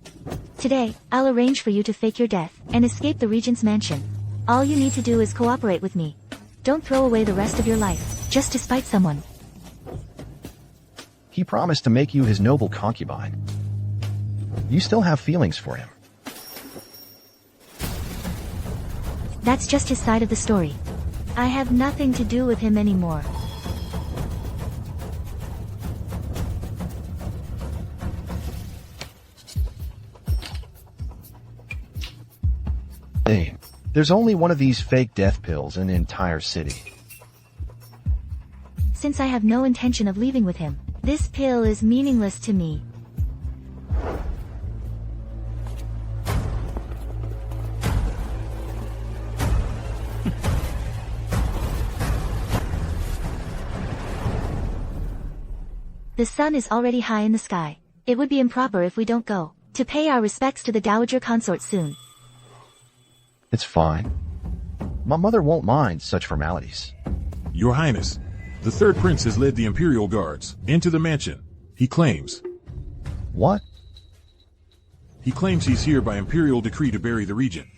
Today, I'll arrange for you to fake your death and escape the Regent's mansion. All you need to do is cooperate with me. Don't throw away the rest of your life, just to spite someone. He promised to make you his noble concubine. You still have feelings for him. That's just his side of the story. I have nothing to do with him anymore. Ain, there's only one of these fake death pills in the entire city. Since I have no intention of leaving with him, this pill is meaningless to me. The sun is already high in the sky. It would be improper if we don't go to pay our respects to the Dowager Consort soon. It's fine. My mother won't mind such formalities. Your Highness, the Third Prince has led the Imperial Guards into the mansion. He claims. What? He claims he's here by Imperial decree to bury the Regent.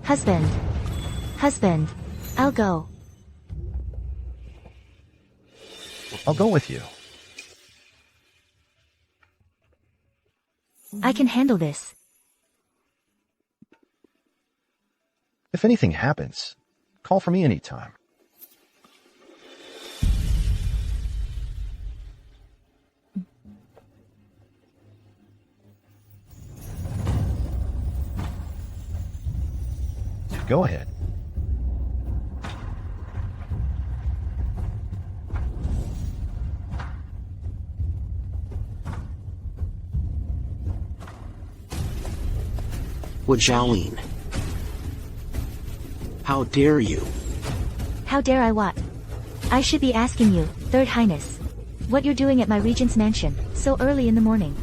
Husband, I'll go. I'll go with you. I can handle this. If anything happens, call for me anytime. Go ahead. Wu Xiaoyin, how dare you? How dare I what? I should be asking you, Third Highness, what you're doing at my Regent's mansion, so early in the morning.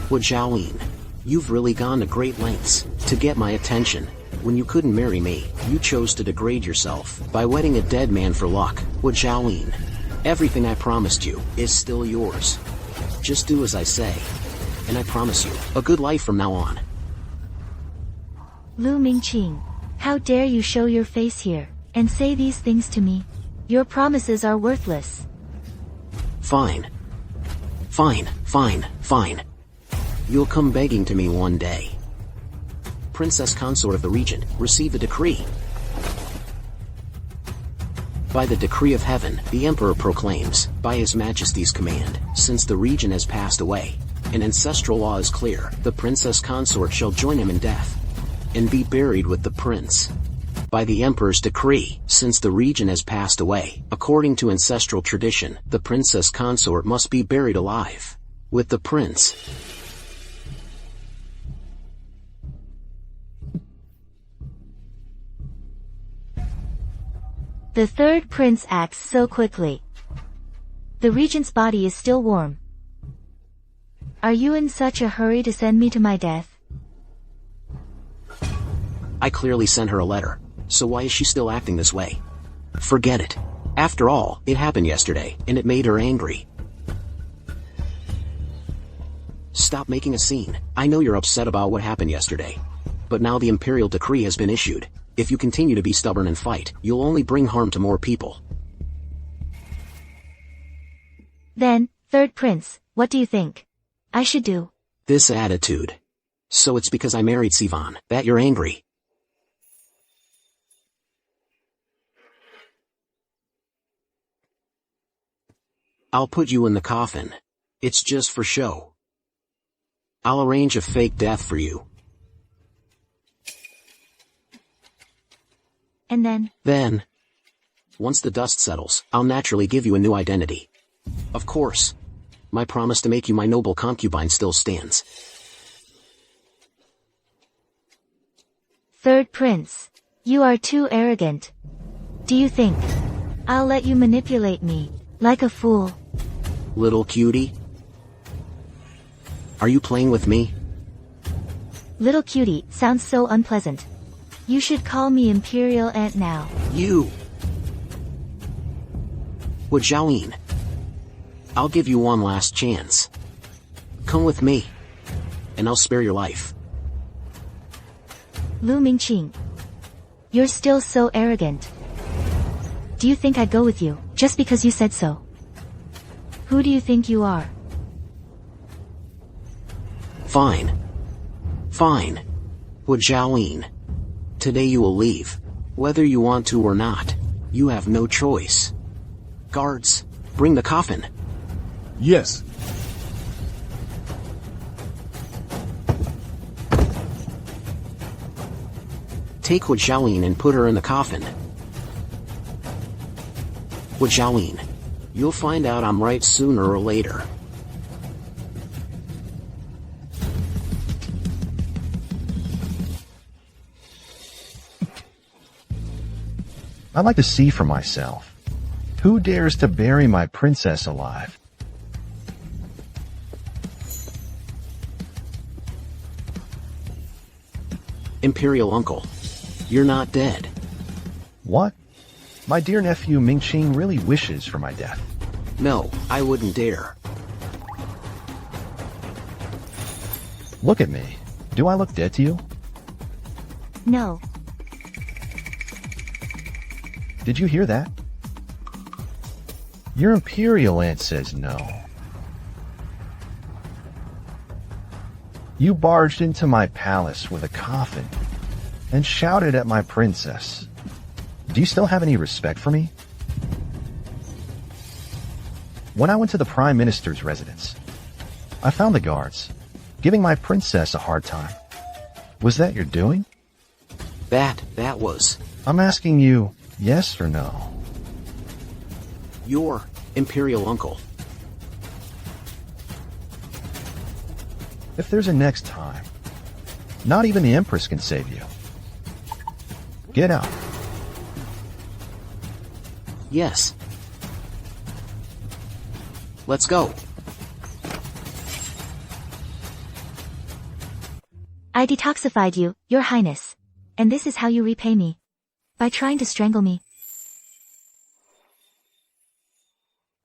Wu Xiaoyin, you've really gone to great lengths to get my attention. When you couldn't marry me, you chose to degrade yourself by wedding a dead man for luck. Wu Xiaoyin, everything I promised you is still yours. Just do as I say, and I promise you a good life from now on. Lu Mingqing, how dare you show your face here and say these things to me? Your promises are worthless. Fine. You'll come begging to me one day. Princess consort of the Regent, receive the decree. By the decree of heaven, the Emperor proclaims, by His Majesty's command, since the Regent has passed away, an ancestral law is clear, the Princess consort shall join him in death, and be buried with the Prince. By the Emperor's decree, since the Regent has passed away, according to ancestral tradition, the Princess consort must be buried alive, with the Prince. The third prince acts so quickly. The regent's body is still warm. Are you in such a hurry to send me to my death? I clearly sent her a letter, so why is she still acting this way? Forget it. After all, it happened yesterday, and it made her angry. Stop making a scene. I know you're upset about what happened yesterday. But now the Imperial decree has been issued. If you continue to be stubborn and fight, you'll only bring harm to more people. Then, third prince, what do you think I should do? This attitude. So it's because I married Sivan that you're angry. I'll put you in the coffin. It's just for show. I'll arrange a fake death for you. And then? Once the dust settles, I'll naturally give you a new identity. Of course. My promise to make you my noble concubine still stands. Third prince, you are too arrogant. Do you think I'll let you manipulate me, like a fool? Little cutie? Are you playing with me? Little cutie sounds so unpleasant. You should call me Imperial Aunt now. You! Wajaween. I'll give you one last chance. Come with me, and I'll spare your life. Lu Mingqing. You're still so arrogant. Do you think I'd go with you, just because you said so? Who do you think you are? Fine. Fine. Wajaween. Today you will leave. Whether you want to or not. You have no choice. Guards, bring the coffin. Yes. Take Wajaween and put her in the coffin. Wajaween. You'll find out I'm right sooner or later. I'd like to see for myself. Who dares to bury my princess alive? Imperial uncle. You're not dead. What? My dear nephew Mingqing really wishes for my death. No, I wouldn't dare. Look at me. Do I look dead to you? No. Did you hear that? Your Imperial aunt says no. You barged into my palace with a coffin and shouted at my princess. Do you still have any respect for me? When I went to the Prime Minister's residence, I found the guards, giving my princess a hard time. Was that your doing? That was. I'm asking you, yes or no? Your Imperial uncle. If there's a next time, not even the Empress can save you. Get out. Yes. Let's go. I detoxified you, Your Highness. And this is how you repay me. By trying to strangle me.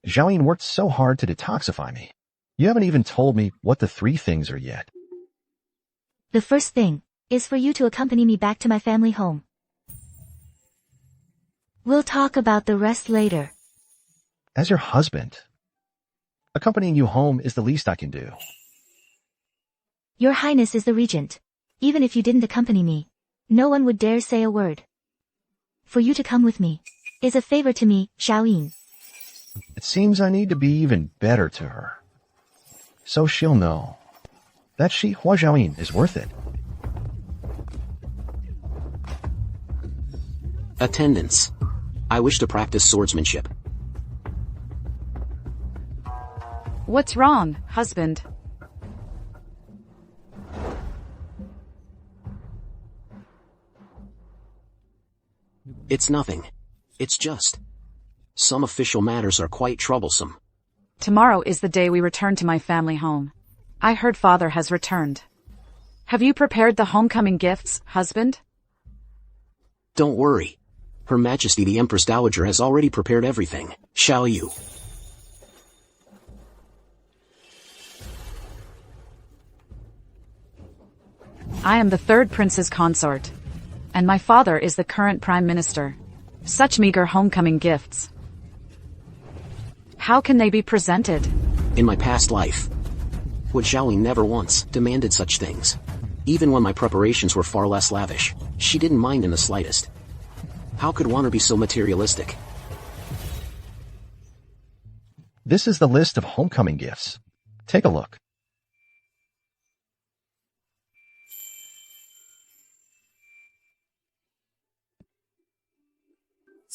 Zhaoyin worked so hard to detoxify me. You haven't even told me what the 3 things are yet. The first thing is for you to accompany me back to my family home. We'll talk about the rest later. As your husband, accompanying you home is the least I can do. Your Highness is the regent. Even if you didn't accompany me, no one would dare say a word. For you to come with me is a favor to me, Xiaoyin. It seems I need to be even better to her. So she'll know that she, Hua Xiaoyin, is worth it. Attendants. I wish to practice swordsmanship. What's wrong, husband? It's nothing. It's just some official matters are quite troublesome. Tomorrow is the day we return to my family home. I heard father has returned. Have you prepared the homecoming gifts, husband? Don't worry. Her Majesty the Empress Dowager has already prepared everything. Shall you? I am the third prince's consort, and my father is the current prime minister. Such meager homecoming gifts. How can they be presented? In my past life, Hua Xiaoyin never once demanded such things. Even when my preparations were far less lavish, she didn't mind in the slightest. How could Wanner be so materialistic? This is the list of homecoming gifts. Take a look.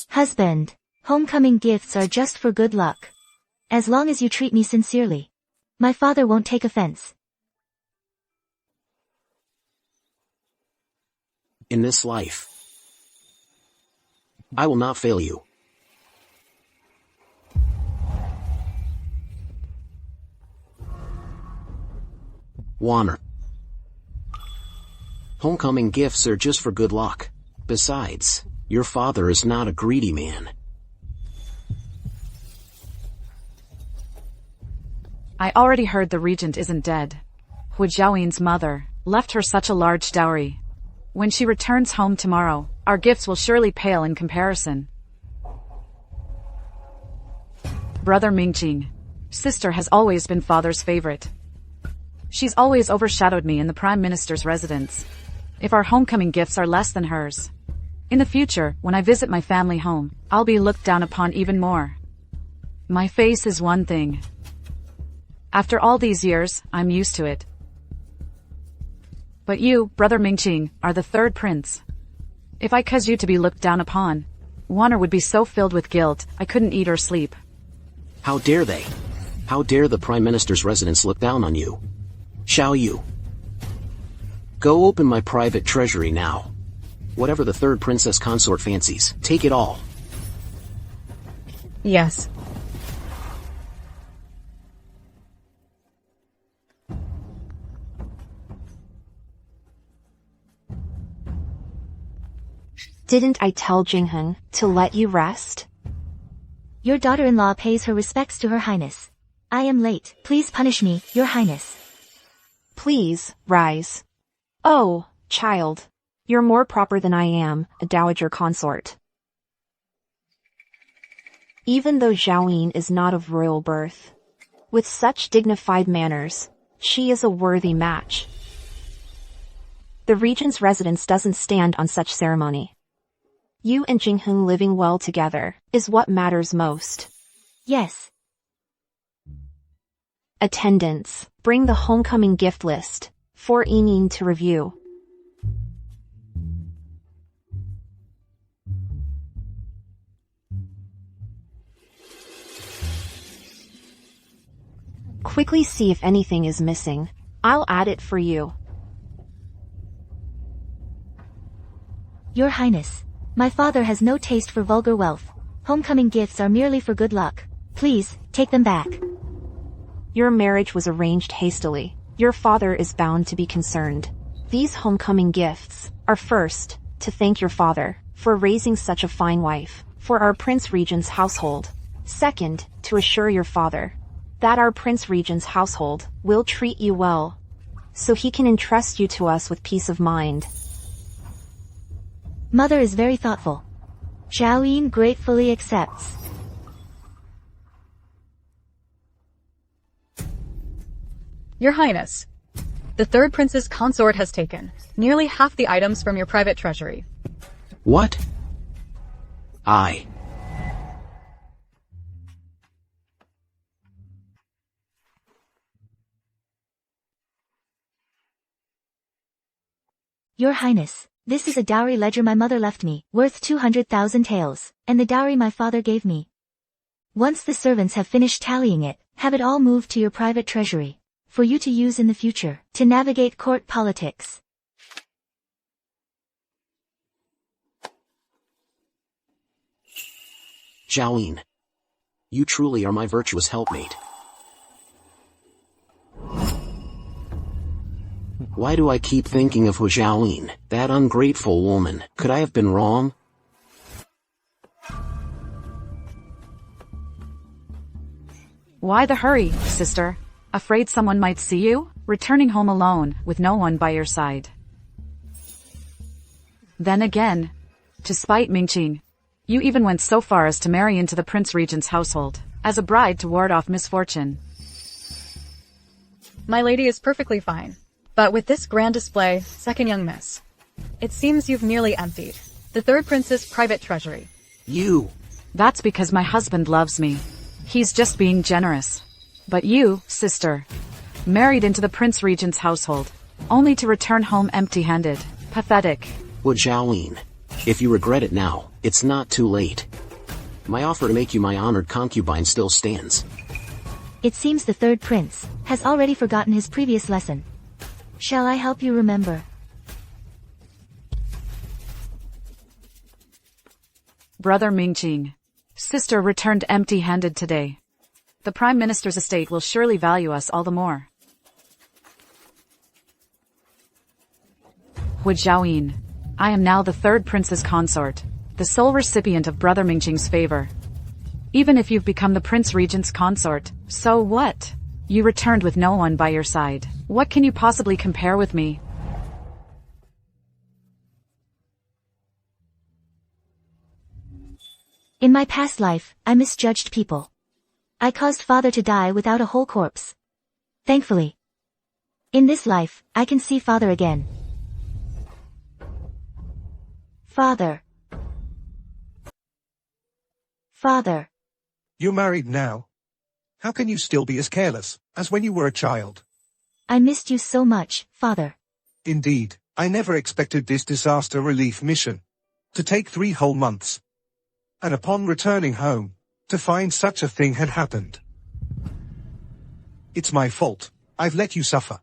Husband, homecoming gifts are just for good luck. As long as you treat me sincerely, my father won't take offense. In this life, I will not fail you. Wanner. Homecoming gifts are just for good luck. Besides, your father is not a greedy man. I already heard the regent isn't dead. Hua Xiaoyin's mother left her such a large dowry. When she returns home tomorrow, our gifts will surely pale in comparison. Brother Mingjing. Sister has always been father's favorite. She's always overshadowed me in the prime minister's residence. If our homecoming gifts are less than hers, in the future, when I visit my family home, I'll be looked down upon even more. My face is one thing. After all these years, I'm used to it. But you, Brother Mingqing, are the third prince. If I cause you to be looked down upon, Wanner would be so filled with guilt, I couldn't eat or sleep. How dare they? How dare the Prime Minister's residence look down on you? Shall you? Go open my private treasury now. Whatever the third princess consort fancies, take it all. Yes. Didn't I tell Jingheng to let you rest? Your daughter-in-law pays her respects to Her Highness. I am late. Please punish me, Your Highness. Please, rise. Oh, child. You're more proper than I am, a dowager consort. Even though Xiaoyin is not of royal birth, with such dignified manners, she is a worthy match. The regent's residence doesn't stand on such ceremony. You and Jingheng living well together is what matters most. Yes. Attendants, bring the homecoming gift list for Yining to review. Quickly see if anything is missing. I'll add it for you. Your Highness, my father has no taste for vulgar wealth. Homecoming gifts are merely for good luck. Please, take them back. Your marriage was arranged hastily. Your father is bound to be concerned. These homecoming gifts are first, to thank your father for raising such a fine wife for our Prince Regent's household. Second, to assure your father that our Prince Regent's household will treat you well, so he can entrust you to us with peace of mind. Mother is very thoughtful. Xiaoyin gratefully accepts. Your Highness, The third prince's consort has taken nearly half the items from your private treasury. What? I. Your Highness, this is a dowry ledger my mother left me, worth 200,000 taels, and the dowry my father gave me. Once the servants have finished tallying it, have it all moved to your private treasury, for you to use in the future, to navigate court politics. Xiaoyin. You truly are my virtuous helpmate. Why do I keep thinking of Hu Xiaoyin, that ungrateful woman? Could I have been wrong? Why the hurry, sister? Afraid someone might see you? Returning home alone, with no one by your side. Then again, to spite Mingqing, you even went so far as to marry into the Prince Regent's household, as a bride to ward off misfortune. My lady is perfectly fine. But with this grand display, second young miss, it seems you've nearly emptied the third prince's private treasury. You! That's because my husband loves me. He's just being generous. But you, sister, married into the Prince Regent's household, only to return home empty-handed. Pathetic. Hu Xiaoyin. If you regret it now, it's not too late. My offer to make you my honored concubine still stands. It seems the third prince has already forgotten his previous lesson. Shall I help you remember? Brother Mingqing. Sister returned empty-handed today. The Prime Minister's estate will surely value us all the more. Hu Xiaoyin. I am now the third prince's consort, the sole recipient of Brother Mingqing's favor. Even if you've become the Prince Regent's consort, so what? You returned with no one by your side. What can you possibly compare with me? In my past life, I misjudged people. I caused father to die without a whole corpse. Thankfully, in this life, I can see father again. Father. Father. You're married now. How can you still be as careless as when you were a child? I missed you so much, father. Indeed, I never expected this disaster relief mission to take 3 whole months. And upon returning home, to find such a thing had happened. It's my fault. I've let you suffer.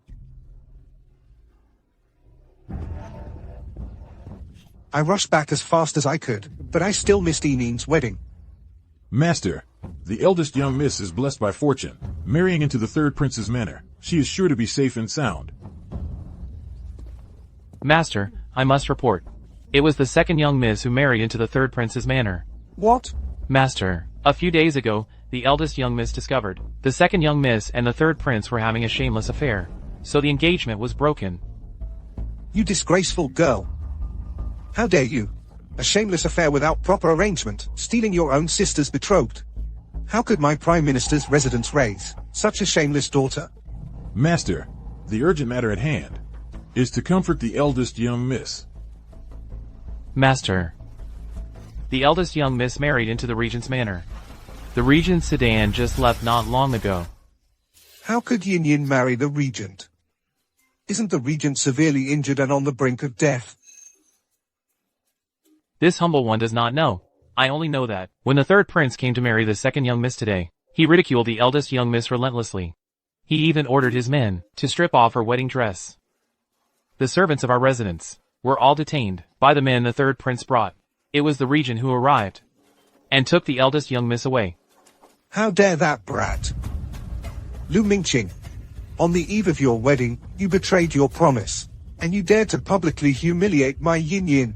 I rushed back as fast as I could, but I still missed Enin's wedding. Master, the eldest young miss is blessed by fortune, marrying into the third prince's manor. She is sure to be safe and sound. Master, I must report. It was the second young miss who married into the third prince's manor. What? Master, a few days ago, the eldest young miss discovered the second young miss and the third prince were having a shameless affair, so the engagement was broken. You disgraceful girl. How dare you? A shameless affair without proper arrangement, stealing your own sister's betrothed. How could my Prime Minister's residence raise such a shameless daughter? Master, the urgent matter at hand is to comfort the eldest young miss. Master, the eldest young miss married into the Regent's manor. The Regent's sedan just left not long ago. How could Yin marry the Regent? Isn't the Regent severely injured and on the brink of death? This humble one does not know. I only know that, when the third prince came to marry the second young miss today, he ridiculed the eldest young miss relentlessly. He even ordered his men to strip off her wedding dress. The servants of our residence were all detained by the men the third prince brought. It was the regent who arrived and took the eldest young miss away. How dare that brat? Lu Mingqing, on the eve of your wedding, you betrayed your promise, and you dared to publicly humiliate my Yin.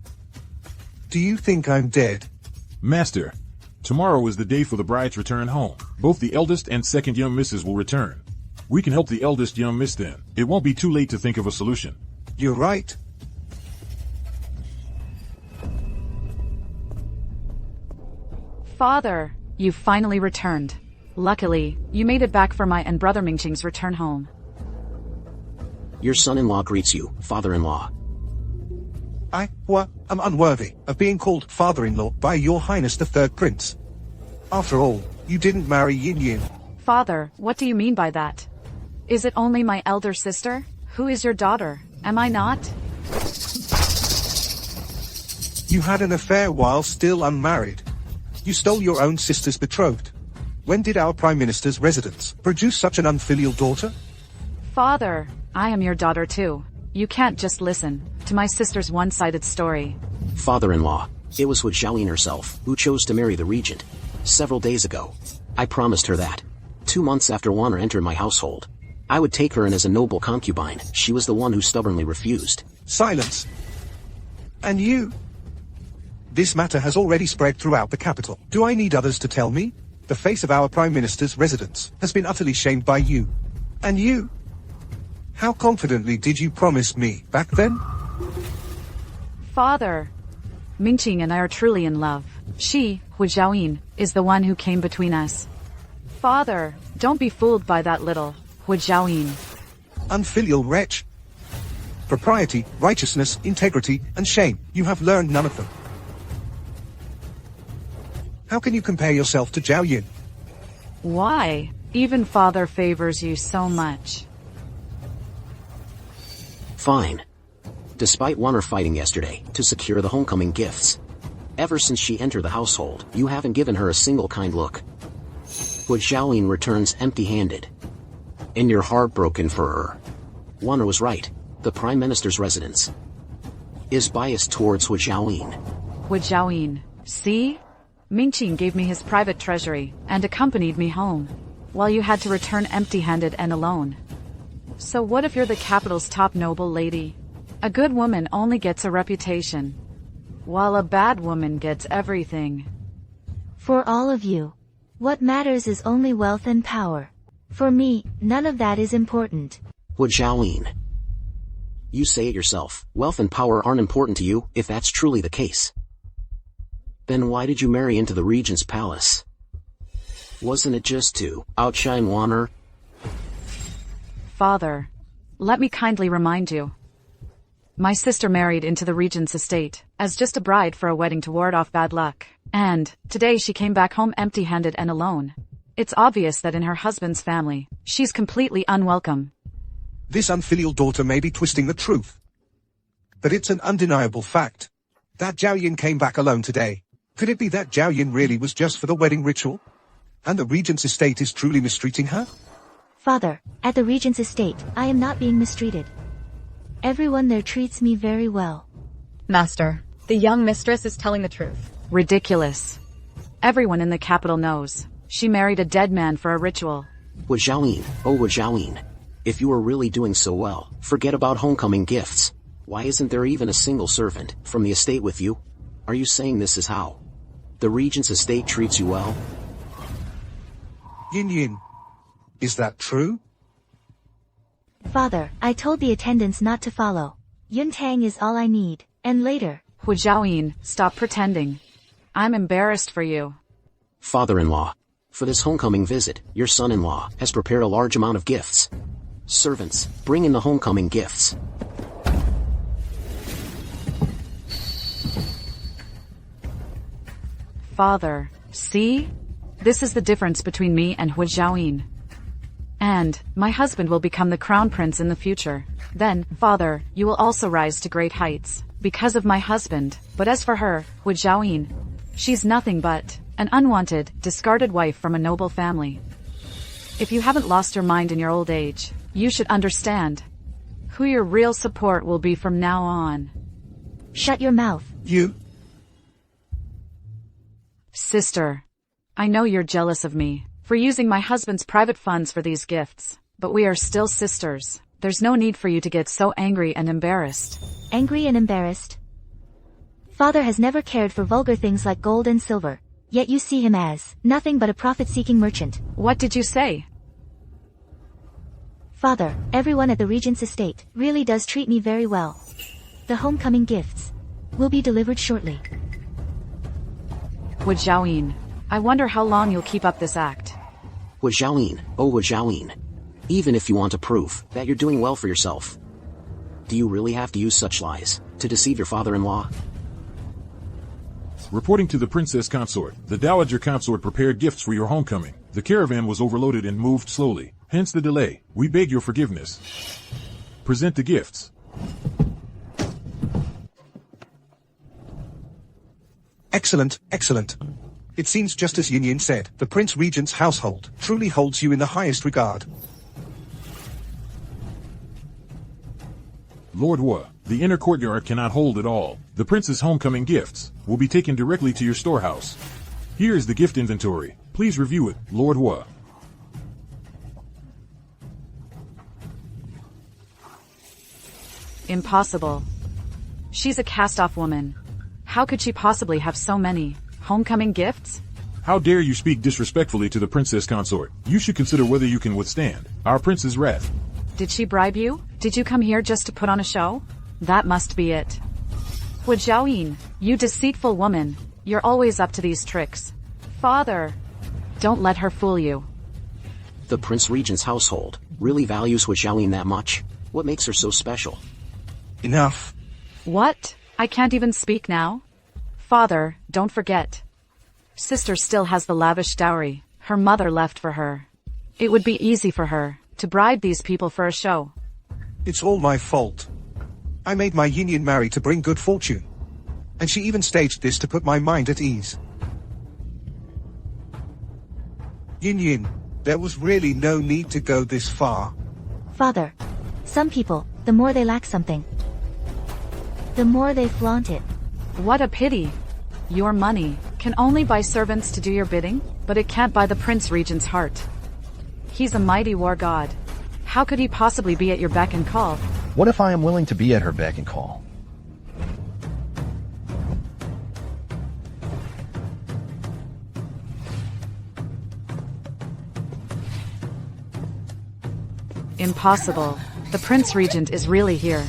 Do you think I'm dead? Master, tomorrow is the day for the bride's return home. Both the eldest and second young misses will return. We can help the eldest young miss then. It won't be too late to think of a solution. You're right. Father, you finally returned. Luckily, you made it back for my and Brother Mingqing's return home. Your son-in-law greets you, father-in-law. I am unworthy of being called father-in-law by your highness the third prince. After all, you didn't marry Yin. Father, what do you mean by that? Is it only my elder sister? Who is your daughter? Am I not? You had an affair while still unmarried. You stole your own sister's betrothed. When did our Prime Minister's residence produce such an unfilial daughter? Father, I am your daughter too. You can't just listen to my sister's one-sided story. Father-in-law, it was with Xiaoyin herself who chose to marry the regent. Several days ago. I promised her that. 2 months after Wanner entered my household, I would take her in as a noble concubine. She was the one who stubbornly refused. Silence. And you? This matter has already spread throughout the capital. Do I need others to tell me? The face of our Prime Minister's residence has been utterly shamed by you. And you? How confidently did you promise me back then? Father, Mingqing and I are truly in love. She, Hu Xiaoyin, is the one who came between us. Father, don't be fooled by that little Hu Xiaoyin. Unfilial wretch. Propriety, righteousness, integrity, and shame. You have learned none of them. How can you compare yourself to Zhao Yin? Why? Even father favors you so much. Fine. Despite Wanner fighting yesterday to secure the homecoming gifts, ever since she entered the household, you haven't given her a single kind look. But Xiaoyin returns empty-handed. And you're heartbroken for her. Wanner was right. The Prime Minister's residence is biased towards Hu Xiaoyin. Hu Xiaoyin, see? Mingqing gave me his private treasury and accompanied me home, while you had to return empty-handed and alone. So what if you're the capital's top noble lady? A good woman only gets a reputation, while a bad woman gets everything. For all of you, what matters is only wealth and power. For me, none of that is important. Hu Xiaoyin. You say it yourself, wealth and power aren't important to you. If that's truly the case, then why did you marry into the regent's palace? Wasn't it just to outshine Wanner? Father, let me kindly remind you. My sister married into the regent's estate as just a bride for a wedding to ward off bad luck. And today she came back home empty-handed and alone. It's obvious that in her husband's family, she's completely unwelcome. This unfilial daughter may be twisting the truth. But it's an undeniable fact that Zhao Yin came back alone today. Could it be that Zhao Yin really was just for the wedding ritual? And the regent's estate is truly mistreating her? Father, at the regent's estate, I am not being mistreated. Everyone there treats me very well. Master, the young mistress is telling the truth. Ridiculous. Everyone in the capital knows. She married a dead man for a ritual. Hu Xiaoyin, oh Hu Xiaoyin. If you were really doing so well, forget about homecoming gifts. Why isn't there even a single servant from the estate with you? Are you saying this is how the regent's estate treats you well? Yin, is that true? Father, I told the attendants not to follow. Yun Tang is all I need, and later. Hu Xiaoyin, stop pretending. I'm embarrassed for you. Father-in-law, for this homecoming visit, your son-in-law has prepared a large amount of gifts. Servants, bring in the homecoming gifts. Father, see? This is the difference between me and Hu Xiaoyin. And my husband will become the crown prince in the future. Then, Father, you will also rise to great heights because of my husband. But as for her, Hu Xiaoyin, she's nothing but an unwanted, discarded wife from a noble family. If you haven't lost your mind in your old age, you should understand who your real support will be from now on. Shut your mouth. You? Sister, I know you're jealous of me for using my husband's private funds for these gifts, but we are still sisters. There's no need for you to get so angry and embarrassed. Angry and embarrassed? Father has never cared for vulgar things like gold and silver, yet you see him as nothing but a profit-seeking merchant. What did you say? Father, everyone at the regent's estate really does treat me very well. The homecoming gifts will be delivered shortly. Hu Xiaoyin, I wonder how long you'll keep up this act. Hu Xiaoyin, oh Hu Xiaoyin. Even if you want to prove that you're doing well for yourself, Do you really have to use such lies to deceive your father-in-law? Reporting to the princess consort, the dowager consort prepared gifts for your homecoming. The caravan was overloaded and moved slowly, hence the delay. We beg your forgiveness. Present the gifts. Excellent, excellent. It seems just as Yin Yin said, the Prince Regent's household truly holds you in the highest regard. Lord Hua, the inner courtyard cannot hold it all. The prince's homecoming gifts will be taken directly to your storehouse. Here is the gift inventory. Please review it, Lord Hua. Impossible. She's a cast-off woman. How could she possibly have so many homecoming gifts? How dare you speak disrespectfully to the princess consort? You should consider whether you can withstand our prince's wrath. Did she bribe you? Did you come here just to put on a show? That must be it. Hu Jiaoyin, you deceitful woman. You're always up to these tricks. Father, don't let her fool you. The Prince Regent's household really values Hu Xiaoyin that much? What makes her so special? Enough. What? I can't even speak now? Father, don't forget. Sister still has the lavish dowry her mother left for her. It would be easy for her to bribe these people for a show. It's all my fault. I made my Yin Yin marry to bring good fortune. And she even staged this to put my mind at ease. Yin Yin, there was really no need to go this far. Father, some people, the more they lack something, the more they flaunt it. What a pity. Your money can only buy servants to do your bidding, but it can't buy the Prince Regent's heart. He's a mighty war god. How could he possibly be at your beck and call? What if I am willing to be at her beck and call? Impossible. The Prince Regent is really here.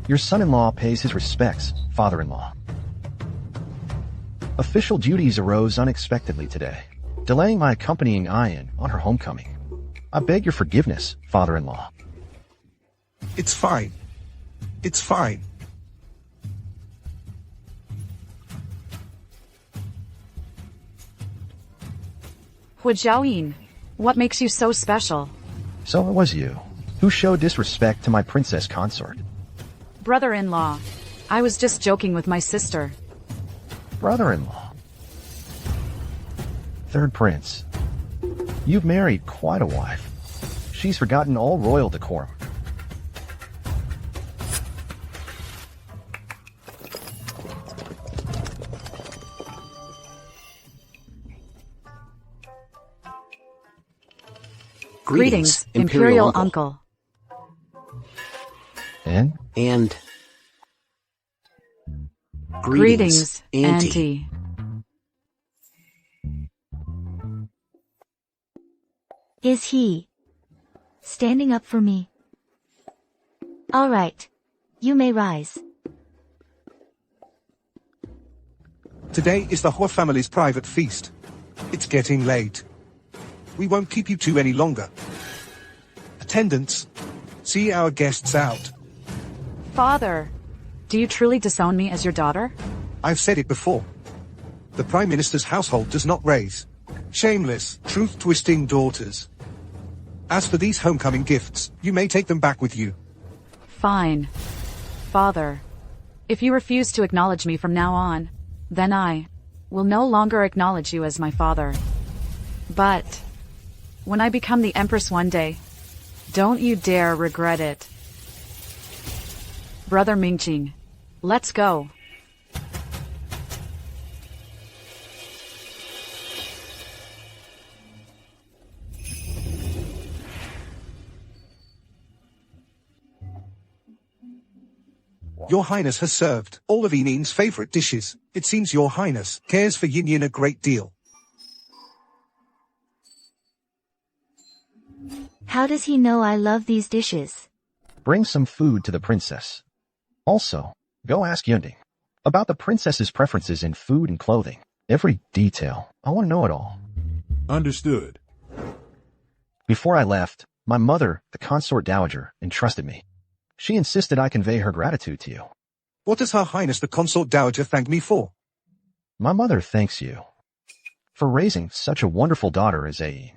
Your son-in-law pays his respects, father-in-law. Official duties arose unexpectedly today, delaying my accompanying Ayan on her homecoming. I beg your forgiveness, father-in-law. It's fine. It's fine. Hu Jiaoyin, what makes you so special? So it was you who showed disrespect to my princess consort. Brother-in-law, I was just joking with my sister. Brother-in-law. Third prince. You've married quite a wife. She's forgotten all royal decorum. Greetings, Imperial Uncle. And? Greetings, Auntie. Auntie. Is he standing up for me? All right. You may rise. Today is the Hua family's private feast. It's getting late. We won't keep you two any longer. Attendants, see our guests out. Father, do you truly disown me as your daughter? I've said it before. The Prime Minister's household does not raise shameless, truth-twisting daughters. As for these homecoming gifts, you may take them back with you. Fine. Father, if you refuse to acknowledge me from now on, then I will no longer acknowledge you as my father. But when I become the Empress one day, don't you dare regret it. Brother Mingqing, let's go. Your Highness has served all of Yinin's favorite dishes. It seems Your Highness cares for Yin Yin a great deal. How does he know I love these dishes? Bring some food to the princess. Also, go ask Yunding about the princess's preferences in food and clothing. Every detail. I want to know it all. Understood. Before I left, My mother, the consort dowager, entrusted me. She insisted I convey her gratitude to you. What does Her Highness the Consort Dowager thank me for? My mother thanks you for raising such a wonderful daughter as Aine.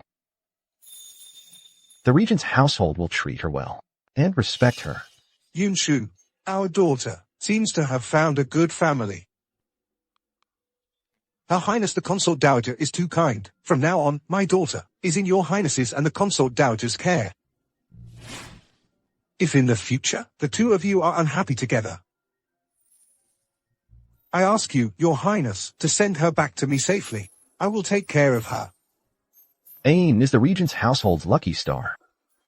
The Regent's household will treat her well and respect her. Yunshu, our daughter, seems to have found a good family. Her Highness the Consort Dowager is too kind. From now on, my daughter is in your Highness's and the Consort Dowager's care. If in the future, the two of you are unhappy together, I ask you, your Highness, to send her back to me safely. I will take care of her. Aine is the Regent's household's lucky star,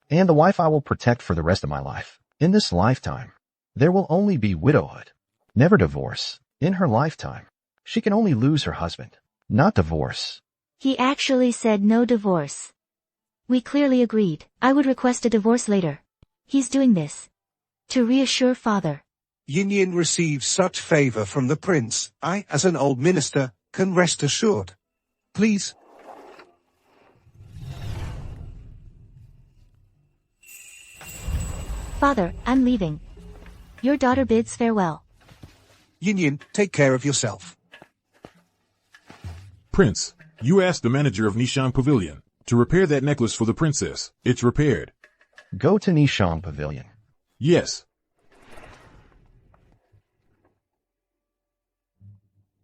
and the wife I will protect for the rest of my life. In this lifetime, there will only be widowhood, never divorce. In her lifetime, she can only lose her husband, not divorce. He actually said no divorce. We clearly agreed. I would request a divorce later. He's doing this to reassure father. Yin receives such favor from the prince. I, as an old minister, can rest assured. Please. Father, I'm leaving. Your daughter bids farewell. Yin, take care of yourself. Prince, you asked the manager of Nishang Pavilion to repair that necklace for the princess. It's repaired. Go to Nishang Pavilion. Yes.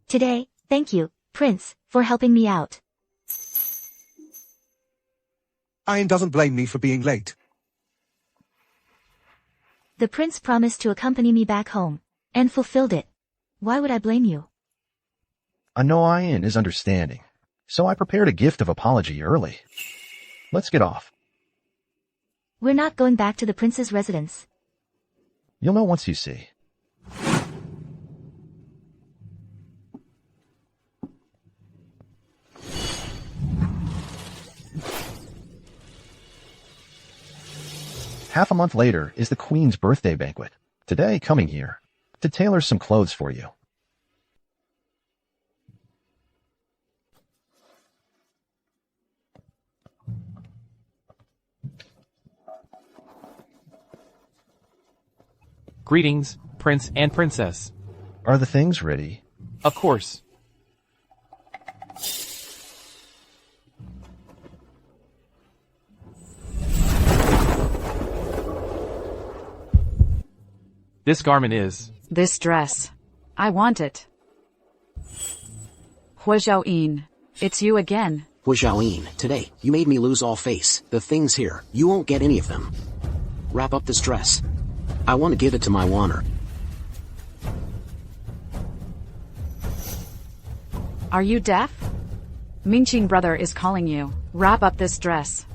Today, thank you, Prince, for helping me out. Ian doesn't blame me for being late. The prince promised to accompany me back home, and fulfilled it. Why would I blame you? I know Ian is understanding, so I prepared a gift of apology early. Let's get off. We're not going back to the prince's residence. You'll know once you see. Half a month later is the Queen's birthday banquet. Today, coming here to tailor some clothes for you. Greetings, Prince and Princess. Are the things ready? Of course. This garment is... This dress. I want it. Huazhaoyin, it's you again. Huazhaoyin, today, you made me lose all face. The things here, you won't get any of them. Wrap up this dress. I want to give it to my Wanner. Are you deaf? Mingqing brother is calling you. Wrap up this dress.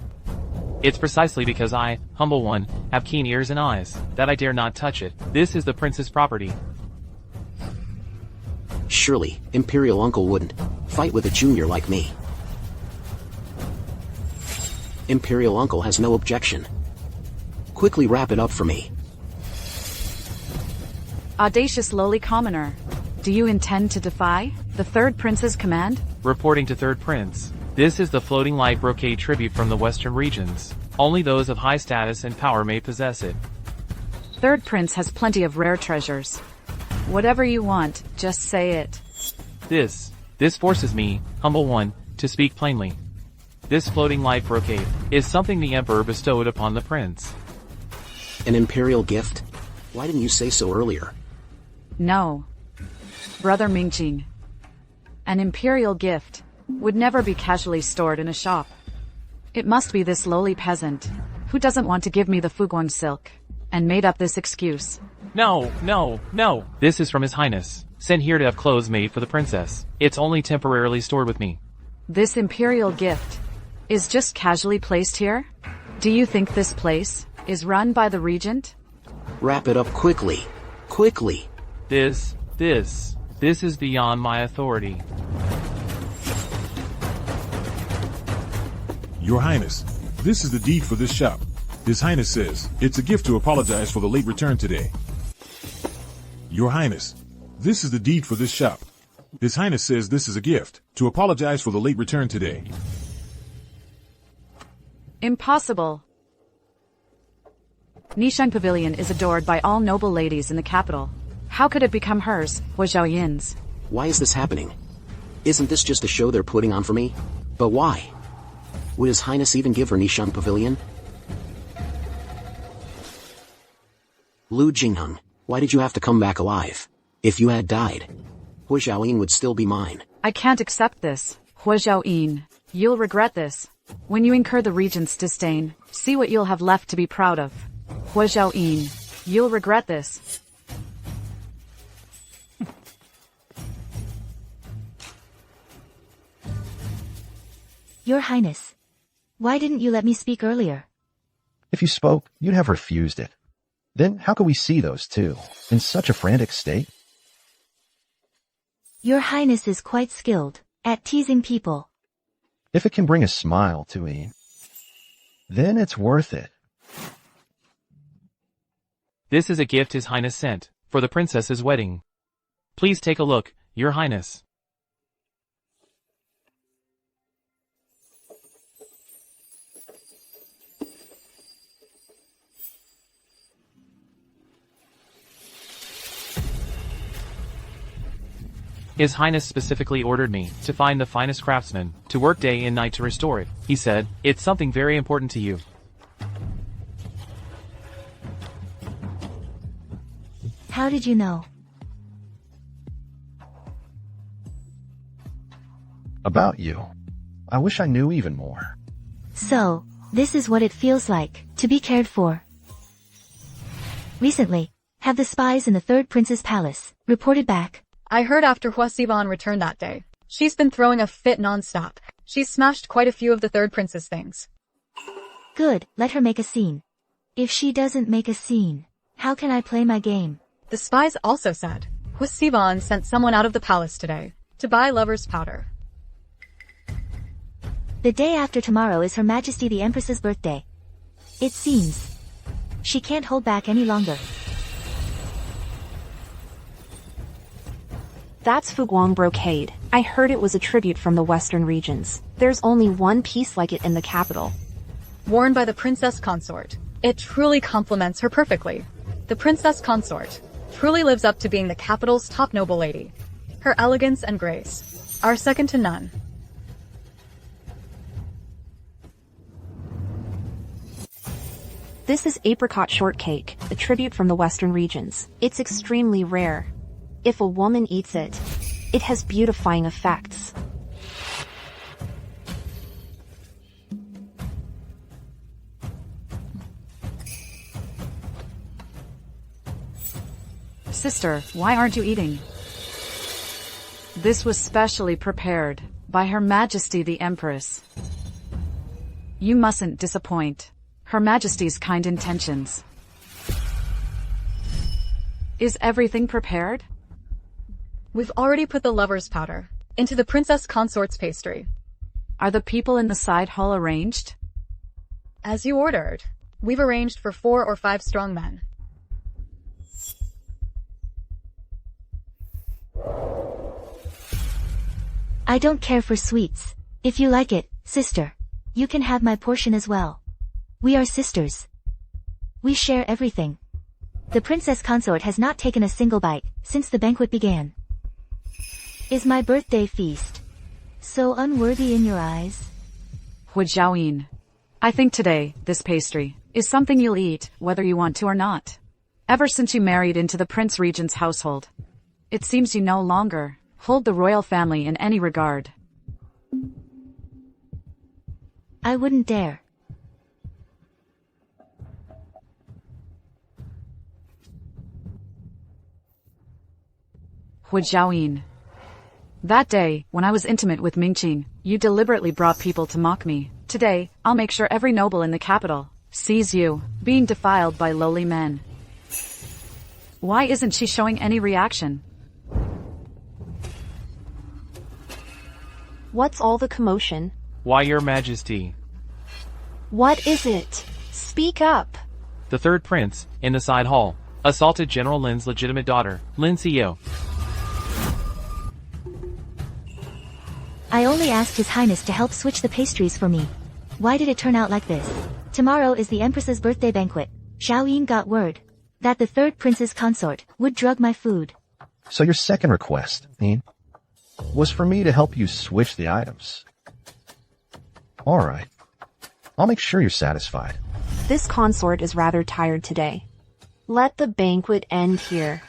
It's precisely because I, humble one, have keen ears and eyes, that I dare not touch it. This is the prince's property. Surely, Imperial uncle wouldn't fight with a junior like me. Imperial uncle has no objection. Quickly wrap it up for me. Audacious lowly commoner. Do you intend to defy the third prince's command? Reporting to third prince. This is the floating light brocade tribute from the western regions. Only those of high status and power may possess it. Third prince has plenty of rare treasures. Whatever you want, just say it. This forces me, humble one, to speak plainly. This floating light brocade is something the emperor bestowed upon the prince. An imperial gift? Why didn't you say so earlier? No. Brother Mingqing. An imperial gift would never be casually stored in a shop. It must be this lowly peasant who doesn't want to give me the Fuguang silk and made up this excuse. No. This is from His Highness, sent here to have clothes made for the princess. It's only temporarily stored with me. This imperial gift is just casually placed here? Do you think this place is run by the regent? Wrap it up quickly. Quickly. This is beyond my authority. Your Highness, this is the deed for this shop. His Highness says it's a gift to apologize for the late return today. Your Highness, this is the deed for this shop. His Highness says this is a gift to apologize for the late return today. Impossible. Nishan Pavilion is adored by all noble ladies in the capital. How could it become hers, Hua Xiaoyin's? Why is this happening? Isn't this just a show they're putting on for me? But why? Would His Highness even give her Nishan Pavilion? Lu Jingheng, why did you have to come back alive? If you had died, Hua Xiaoyin would still be mine. I can't accept this, Hua Xiaoyin. You'll regret this. When you incur the Regent's disdain, see what you'll have left to be proud of. Hua Xiaoyin, you'll regret this. Your Highness. Why didn't you let me speak earlier? If you spoke, you'd have refused it. Then how could we see those two, in such a frantic state? Your Highness is quite skilled at teasing people. If it can bring a smile to Ian, then it's worth it. This is a gift His Highness sent, for the princess's wedding. Please take a look, Your Highness. His Highness specifically ordered me to find the finest craftsmen, to work day and night to restore it. He said, it's something very important to you. How did you know? About you. I wish I knew even more. So, this is what it feels like to be cared for. Recently, have the spies in the Third Prince's palace reported back? I heard after Hua Xiban returned that day. She's been throwing a fit non-stop. She's smashed quite a few of the Third Prince's things. Good, let her make a scene. If she doesn't make a scene, how can I play my game? The spies also said Hua Xiban sent someone out of the palace today to buy lover's powder. The day after tomorrow is Her Majesty the Empress's birthday. It seems she can't hold back any longer. That's Fuguang brocade. I heard it was a tribute from the western regions. There's only one piece like it in the capital. Worn by the princess consort. It truly complements her perfectly. The princess consort truly lives up to being the capital's top noble lady. Her elegance and grace are second to none. This is apricot shortcake, a tribute from the western regions. It's extremely rare. If a woman eats it, it has beautifying effects. Sister, why aren't you eating? This was specially prepared by Her Majesty the Empress. You mustn't disappoint Her Majesty's kind intentions. Is everything prepared? We've already put the lover's powder into the princess consort's pastry. Are the people in the side hall arranged? As you ordered, we've arranged for 4 or 5 strong men. I don't care for sweets. If you like it, sister, you can have my portion as well. We are sisters. We share everything. The princess consort has not taken a single bite since the banquet began. Is my birthday feast so unworthy in your eyes? Hua Xiaoyin, I think today, this pastry is something you'll eat, whether you want to or not. Ever since you married into the Prince Regent's household, it seems you no longer hold the royal family in any regard. I wouldn't dare. Hua Xiaoyin, that day, when I was intimate with Mingqing, you deliberately brought people to mock me. Today, I'll make sure every noble in the capital sees you being defiled by lowly men. Why isn't she showing any reaction? What's all the commotion? Why, Your Majesty? What is it? Speak up. The third prince, in the side hall, assaulted General Lin's legitimate daughter, Lin Xiao. I only asked His Highness to help switch the pastries for me. Why did it turn out like this? Tomorrow is the Empress's birthday banquet. Zhao Ying got word that the third prince's consort would drug my food. So your second request, Yin, was for me to help you switch the items. Alright. I'll make sure you're satisfied. This consort is rather tired today. Let the banquet end here.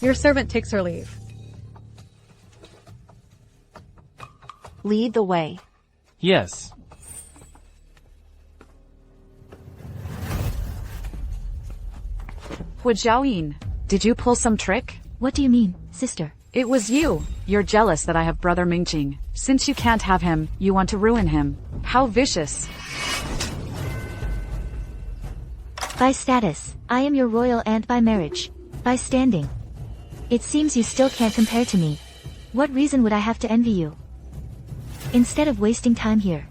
Your servant takes her leave. Lead the way. Yes. Huijiaoyin, did you pull some trick? What do you mean, sister? It was you. You're jealous that I have brother Mingqing. Since you can't have him, you want to ruin him. How vicious. By status, I am your royal aunt. By marriage, by standing. It seems you still can't compare to me. What reason would I have to envy you? Instead of wasting time here,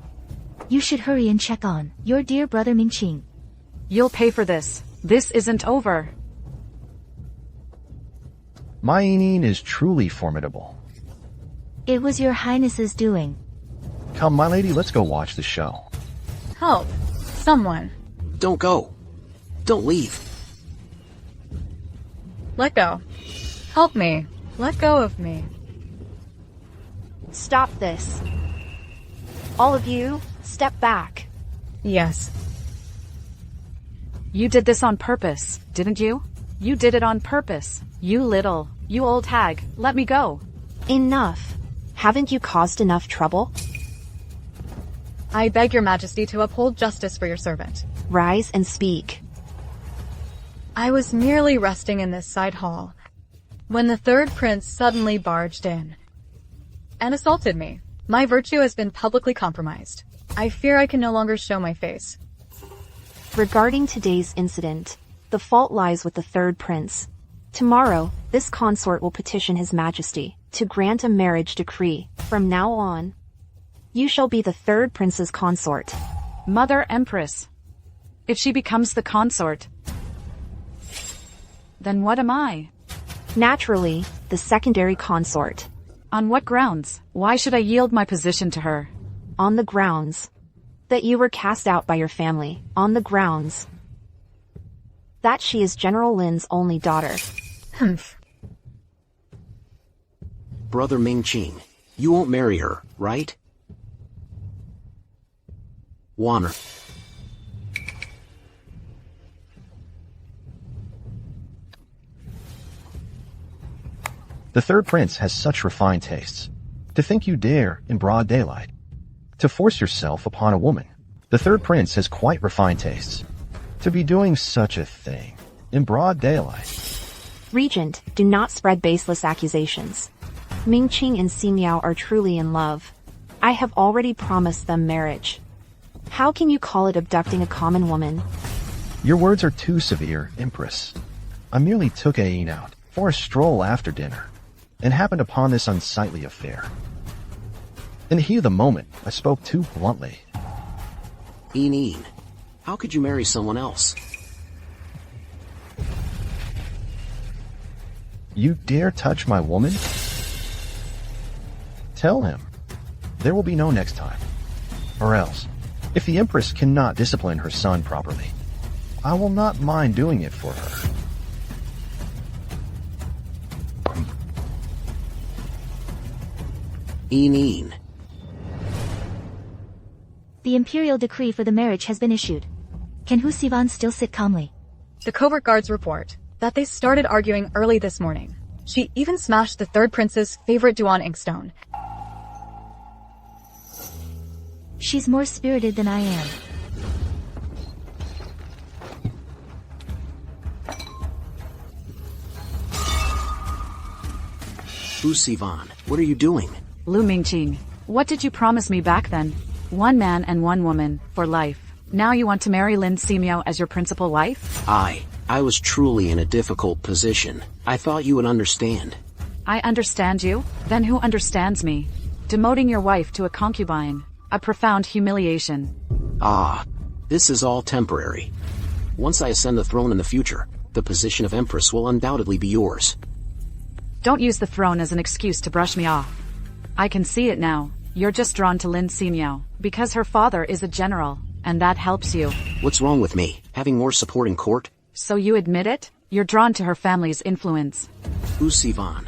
you should hurry and check on your dear brother Mingqing. You'll pay for this. This isn't over. My Yin is truly formidable. It was your highness's doing. Come, my lady, let's go watch the show. Help. Someone. Don't go. Don't leave. Let go. Help me. Let go of me. Stop this. All of you, step back. Yes. You did this on purpose, didn't you? You did it on purpose. You old hag, let me go. Enough. Haven't you caused enough trouble? I beg your majesty to uphold justice for your servant. Rise and speak. I was merely resting in this side hall when the third prince suddenly barged in and assaulted me. My virtue has been publicly compromised. I fear I can no longer show my face. Regarding today's incident, the fault lies with the third prince. Tomorrow, this consort will petition His Majesty to grant a marriage decree. From now on, you shall be the third prince's consort. Mother Empress. If she becomes the consort, then what am I? Naturally, the secondary consort. On what grounds? Why should I yield my position to her? On the grounds that you were cast out by your family. On the grounds that she is General Lin's only daughter. Humph. Brother Mingqing, you won't marry her, right? Waner. The third prince has such refined tastes. To think you dare, in broad daylight, to force yourself upon a woman. The third prince has quite refined tastes. To be doing such a thing, in broad daylight. Regent, do not spread baseless accusations. Mingqing and Ximiao are truly in love. I have already promised them marriage. How can you call it abducting a common woman? Your words are too severe, Empress. I merely took Ain out for a stroll after dinner, and happened upon this unsightly affair. In the heat of the moment, I spoke too bluntly. Yin, how could you marry someone else? You dare touch my woman? Tell him. There will be no next time. Or else, if the Empress cannot discipline her son properly, I will not mind doing it for her. Yin. The Imperial decree for the marriage has been issued. Can Hu Sivan still sit calmly? The covert guards report that they started arguing early this morning. She even smashed the third prince's favorite Duan inkstone. She's more spirited than I am. Hu Sivan, what are you doing? Lu Mingqing, what did you promise me back then? 1 man and 1 woman, for life. Now you want to marry Lin Ximiao as your principal wife? I was truly in a difficult position. I thought you would understand. I understand you? Then who understands me? Demoting your wife to a concubine. A profound humiliation. This is all temporary. Once I ascend the throne in the future, the position of Empress will undoubtedly be yours. Don't use the throne as an excuse to brush me off. I can see it now. You're just drawn to Lin Ximiao because her father is a general. and that helps you. What's wrong with me? Having more support in court? So you admit it? You're drawn to her family's influence. Who's Sivan?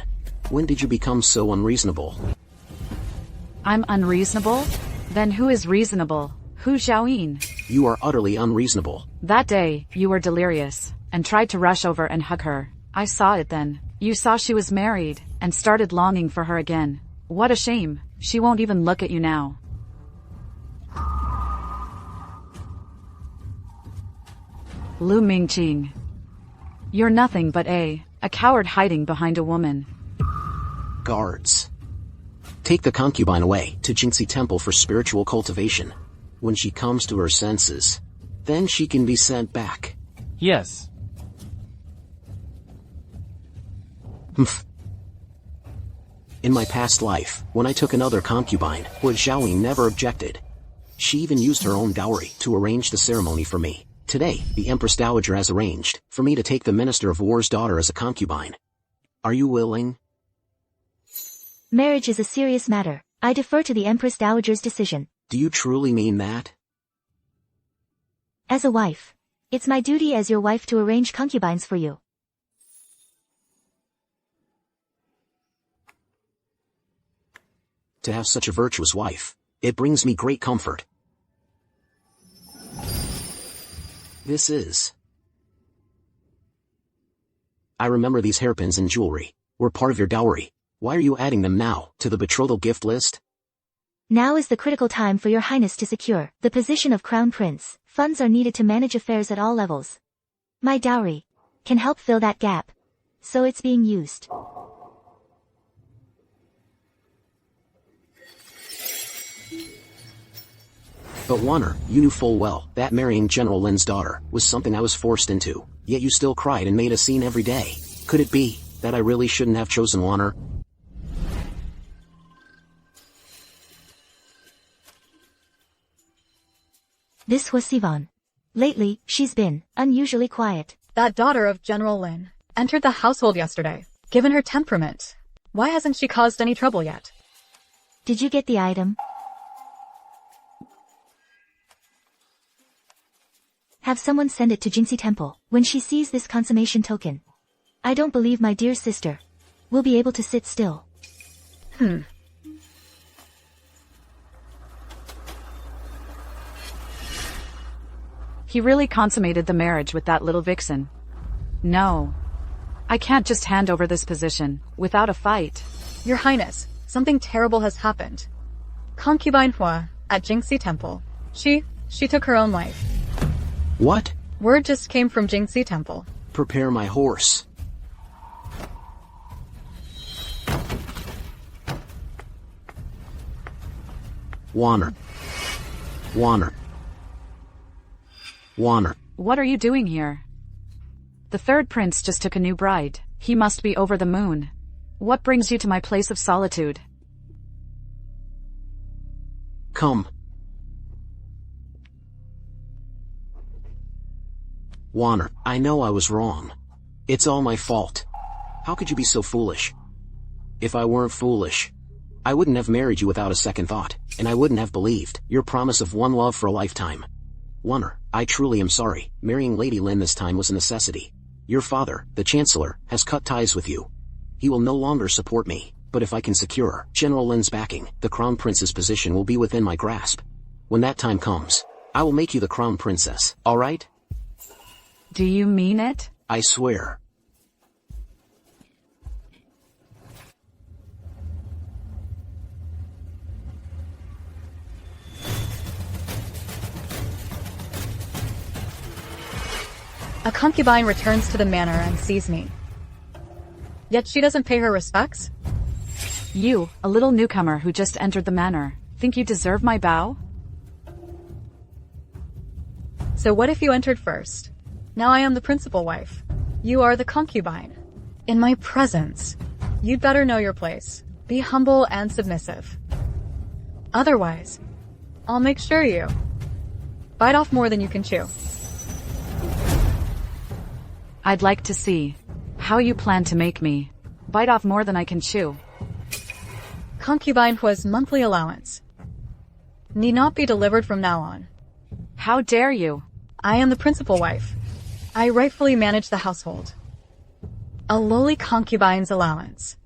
When did you become so unreasonable? I'm unreasonable? Then who is reasonable? Who's Xiaoyin? You are utterly unreasonable. That day, you were delirious, and tried to rush over and hug her. I saw it then. You saw she was married, and started longing for her again. What a shame. She won't even look at you now. Lu Mingqing. You're nothing but a coward hiding behind a woman. Guards. Take the concubine away to Jingxi Temple for spiritual cultivation. When she comes to her senses, then she can be sent back. Yes. Humph. In my past life, when I took another concubine, Xiaoyin never objected. She even used her own dowry to arrange the ceremony for me. Today, the Empress Dowager has arranged for me to take the Minister of War's daughter as a concubine. Are you willing? Marriage is a serious matter. I defer to the Empress Dowager's decision. Do you truly mean that? As a wife, it's my duty as your wife to arrange concubines for you. To have such a virtuous wife, it brings me great comfort. This is... I remember these hairpins and jewelry were part of your dowry. Why are you adding them now to the betrothal gift list? Now is the critical time for your highness to secure the position of crown prince. Funds are needed to manage affairs at all levels. My dowry can help fill that gap, so it's being used. But Warner, you knew full well that marrying General Lin's daughter was something I was forced into, yet you still cried and made a scene every day. Could it be that I really shouldn't have chosen Warner? This was Sivan. Lately, she's been unusually quiet. That daughter of General Lin entered the household yesterday. Given her temperament, why hasn't she caused any trouble yet? Did you get the item? Have someone send it to Jingxi Temple when she sees this consummation token. I don't believe my dear sister will be able to sit still. He really consummated the marriage with that little vixen. No. I can't just hand over this position without a fight. Your Highness, something terrible has happened. Concubine Hua, at Jingxi Temple. She took her own life. What? Word just came from Jingxi Temple. Prepare my horse. Warner. Warner. Warner. What are you doing here? The third prince just took a new bride. He must be over the moon. What brings you to my place of solitude? Come. Warner, I know I was wrong. It's all my fault. How could you be so foolish? If I weren't foolish, I wouldn't have married you without a second thought, and I wouldn't have believed your promise of one love for a lifetime. Warner, I truly am sorry. Marrying Lady Lin this time was a necessity. Your father, the Chancellor, has cut ties with you. He will no longer support me, but if I can secure General Lin's backing, the Crown Prince's position will be within my grasp. When that time comes, I will make you the Crown Princess, alright? Do you mean it? I swear. A concubine returns to the manor and sees me. Yet she doesn't pay her respects? You, a little newcomer who just entered the manor, think you deserve my bow? So what if you entered first? Now I am the principal wife. You are the concubine. In my presence, you'd better know your place. Be humble and submissive. Otherwise, I'll make sure you bite off more than you can chew. I'd like to see how you plan to make me bite off more than I can chew. Concubine Hua's monthly allowance need not be delivered from now on. How dare you? I am the principal wife. I rightfully manage the household. A lowly concubine's allowance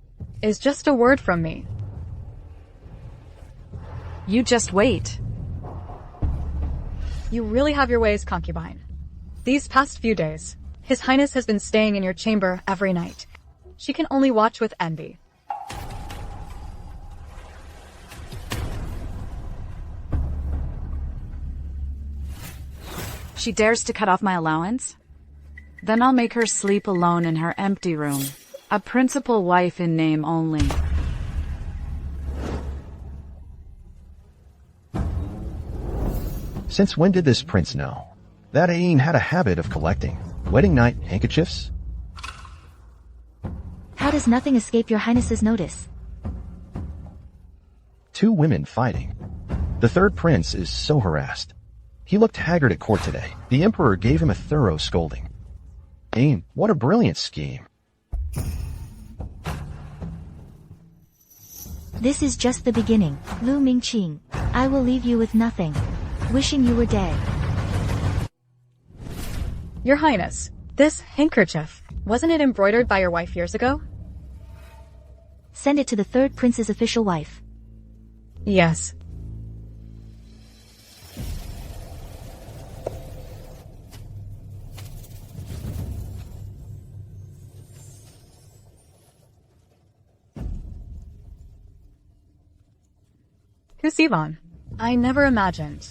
is just a word from me. You just wait. You really have your ways, concubine. These past few days, His Highness has been staying in your chamber every night. She can only watch with envy. She dares to cut off my allowance? Then I'll make her sleep alone in her empty room. A principal wife in name only. Since when did this prince know that Ain had a habit of collecting wedding night handkerchiefs? How does nothing escape your highness's notice? Two women fighting. The third prince is so harassed. He looked haggard at court today. The emperor gave him a thorough scolding. Ain, what a brilliant scheme. This is just the beginning, Lu Mingqing. I will leave you with nothing. Wishing you were dead. Your Highness, this handkerchief, wasn't it embroidered by your wife years ago? Send it to the third prince's official wife. Yes. Who's Sivan? I never imagined.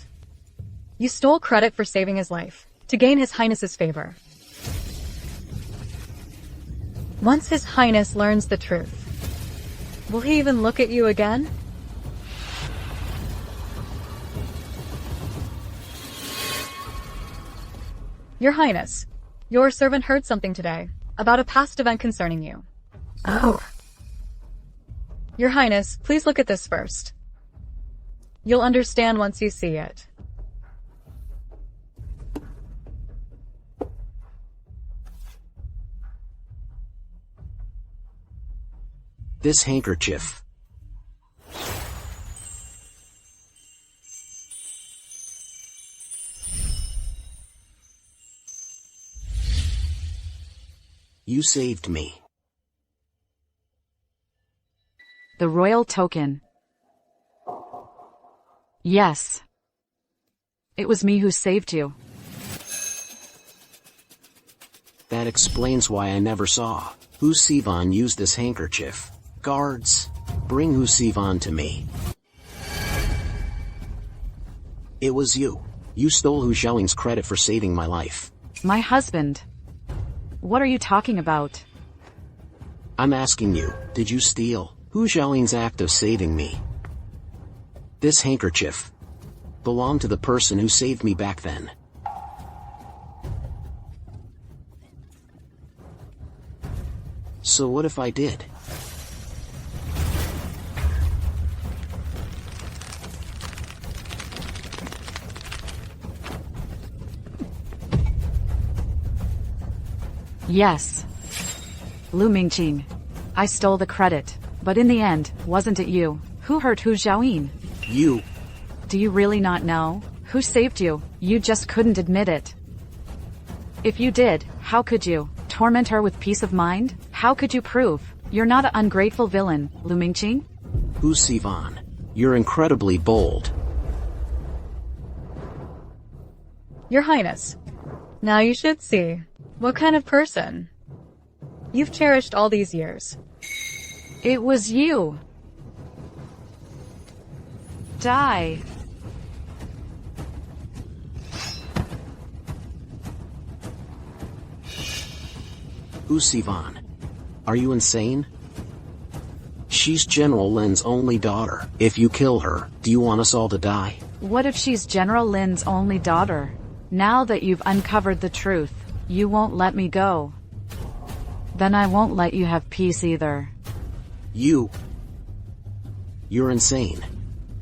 You stole credit for saving his life, to gain His Highness's favor. Once His Highness learns the truth, will he even look at you again? Your Highness, your servant heard something today, about a past event concerning you. Oh. Your Highness, please look at this first. You'll understand once you see it. This handkerchief. You saved me. The royal token. Yes. It was me who saved you. That explains why I never saw Hu Sivan use this handkerchief. Guards, bring Hu Sivan to me. It was you. You stole Hu Xiaoling's credit for saving my life. My husband. What are you talking about? I'm asking you, did you steal Hu Xiaoling's act of saving me? This handkerchief belonged to the person who saved me back then. So what if I did? Yes. Lu Mingqing. I stole the credit, but in the end, wasn't it you who hurt Hu Xiaoling? You. Do you really not know? Who saved you? You just couldn't admit it. If you did, how could you? Torment her with peace of mind? How could you prove? You're not an ungrateful villain, Lu Mingqing. Hu Sivan, you're incredibly bold. Your Highness, now you should see what kind of person you've cherished all these years. It was you. Die. Hu Sivan, are you insane? She's General Lin's only daughter. If you kill her, do you want us all to die? What if she's General Lin's only daughter? Now that you've uncovered the truth, you won't let me go. Then I won't let you have peace either. You're insane.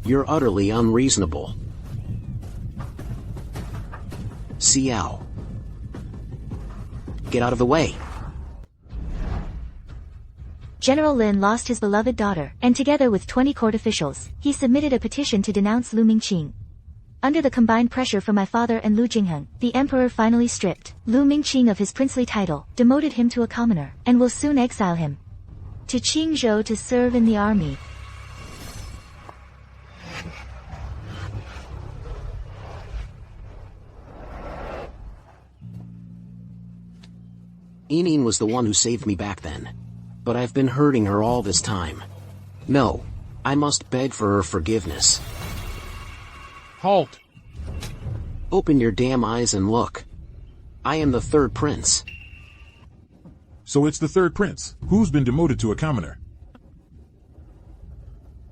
You're utterly unreasonable. Xiao. Get out of the way. General Lin lost his beloved daughter, and together with 20 court officials, he submitted a petition to denounce Lu Mingqing. Under the combined pressure from my father and Lu Jingheng, the emperor finally stripped Lu Mingqing of his princely title, demoted him to a commoner, and will soon exile him to Qingzhou to serve in the army. Yinyin was the one who saved me back then. But I've been hurting her all this time. No. I must beg for her forgiveness. Halt! Open your damn eyes and look. I am the third prince. So it's the third prince, who's been demoted to a commoner.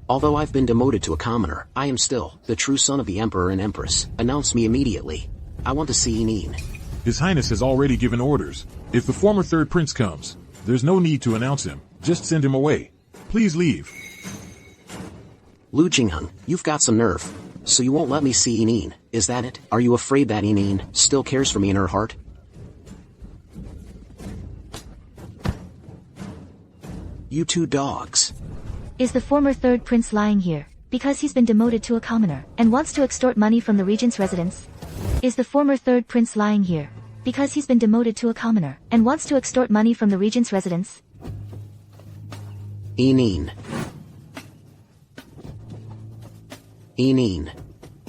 Although I've been demoted to a commoner, I am still the true son of the Emperor and Empress. Announce me immediately. I want to see Yinyin. His Highness has already given orders. If the former third prince comes, there's no need to announce him. Just send him away. Please leave. Lu Jingheng, you've got some nerve. So you won't let me see Yinyin, is that it? Are you afraid that Yinyin still cares for me in her heart? You two dogs. Is the former third prince lying here because he's been demoted to a commoner and wants to extort money from the regent's residence? Is the former third prince lying here because he's been demoted to a commoner and wants to extort money from the regent's residence? Yinyin. Yinyin.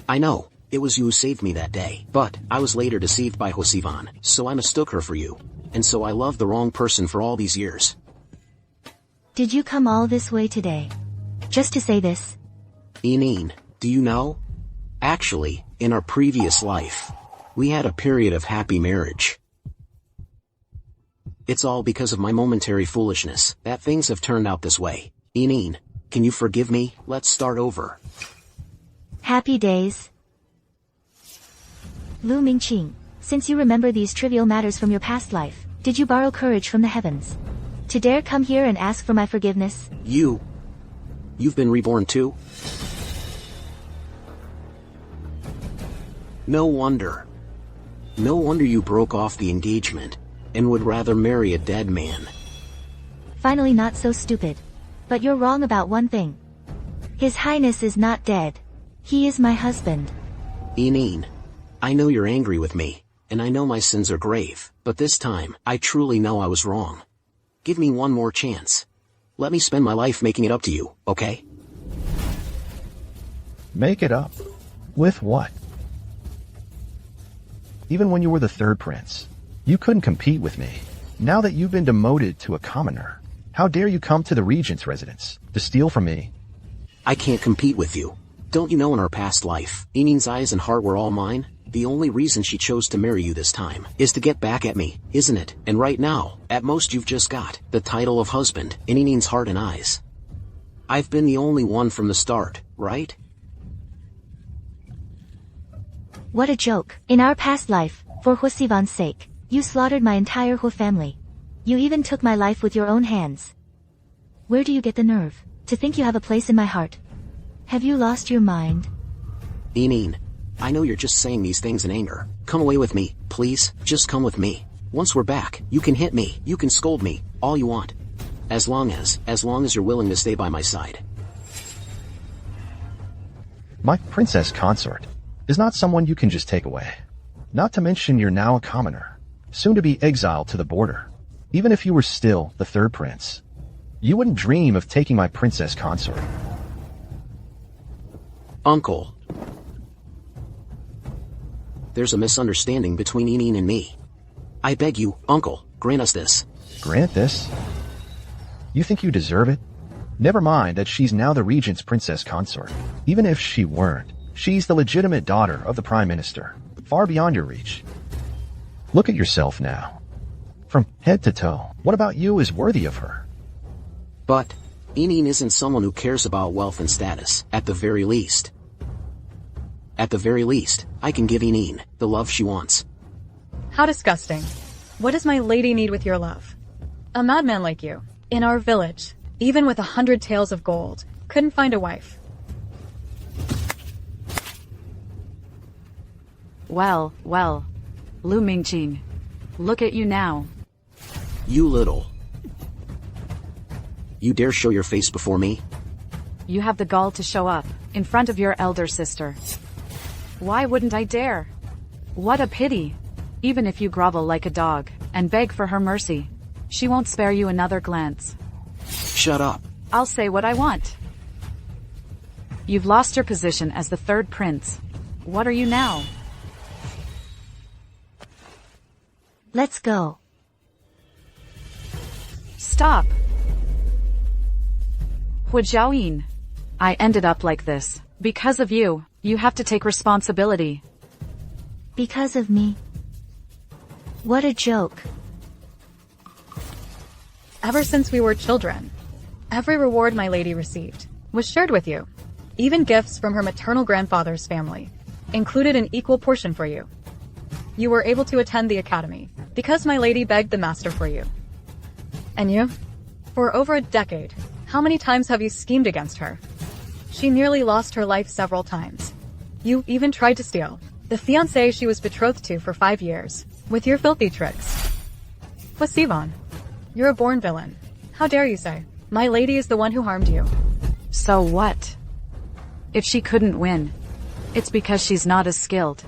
I know, it was you who saved me that day, but I was later deceived by Hosivan, so I mistook her for you. And so I loved the wrong person for all these years. Did you come all this way today just to say this? Yinyin, do you know? Actually, in our previous life, we had a period of happy marriage. It's all because of my momentary foolishness that things have turned out this way. Yinyin, can you forgive me? Let's start over. Happy days. Lu Mingqing, since you remember these trivial matters from your past life, did you borrow courage from the heavens to dare come here and ask for my forgiveness? You've been reborn too? No wonder. No wonder you broke off the engagement, and would rather marry a dead man. Finally, not so stupid. But you're wrong about one thing. His Highness is not dead. He is my husband. Yinyin, I know you're angry with me, and I know my sins are grave, but this time, I truly know I was wrong. Give me one more chance. Let me spend my life making it up to you, okay? Make it up? With what? Even when you were the third prince, you couldn't compete with me. Now that you've been demoted to a commoner, how dare you come to the regent's residence to steal from me? I can't compete with you. Don't you know in our past life, Yinyin's eyes and heart were all mine? The only reason she chose to marry you this time is to get back at me, isn't it? And right now, at most you've just got the title of husband in Yinyin's heart and eyes. I've been the only one from the start, right? What a joke. In our past life, for Hosivan's sake, you slaughtered my entire He family. You even took my life with your own hands. Where do you get the nerve to think you have a place in my heart? Have you lost your mind? Yinyin, I know you're just saying these things in anger. Come away with me, please, just come with me. Once we're back, you can hit me, you can scold me, all you want. As long as you're willing to stay by my side. My princess consort is not someone you can just take away. Not to mention you're now a commoner, soon to be exiled to the border. Even if you were still the third prince, you wouldn't dream of taking my princess consort. Uncle. There's a misunderstanding between Yinyin and me. I beg you, Uncle, grant us this. Grant this? You think you deserve it? Never mind that she's now the regent's princess consort. Even if she weren't, she's the legitimate daughter of the prime minister, far beyond your reach. Look at yourself now. From head to toe, what about you is worthy of her? But Yinyin isn't someone who cares about wealth and status, at the very least. At the very least, I can give Yinyin the love she wants. How disgusting. What does my lady need with your love? A madman like you, in our village, even with 100 taels of gold, couldn't find a wife. Well, Lu Mingqing, look at you now. You little. You dare show your face before me? You have the gall to show up, in front of your elder sister. Why wouldn't I dare? What a pity. Even if you grovel like a dog and beg for her mercy, she won't spare you another glance. Shut up. I'll say what I want. You've lost your position as the third prince. What are you now? Let's go. Stop. Huajiaoyin. I ended up like this. Because of you, you have to take responsibility. Because of me? What a joke. Ever since we were children, every reward my lady received was shared with you. Even gifts from her maternal grandfather's family included an equal portion for you. You were able to attend the academy because my lady begged the master for you. And you? For over a decade, how many times have you schemed against her? She nearly lost her life several times. You even tried to steal the fiancé she was betrothed to for 5 years with your filthy tricks. Sivan, you're a born villain. How dare you say, my lady is the one who harmed you? So what? If she couldn't win, it's because she's not as skilled.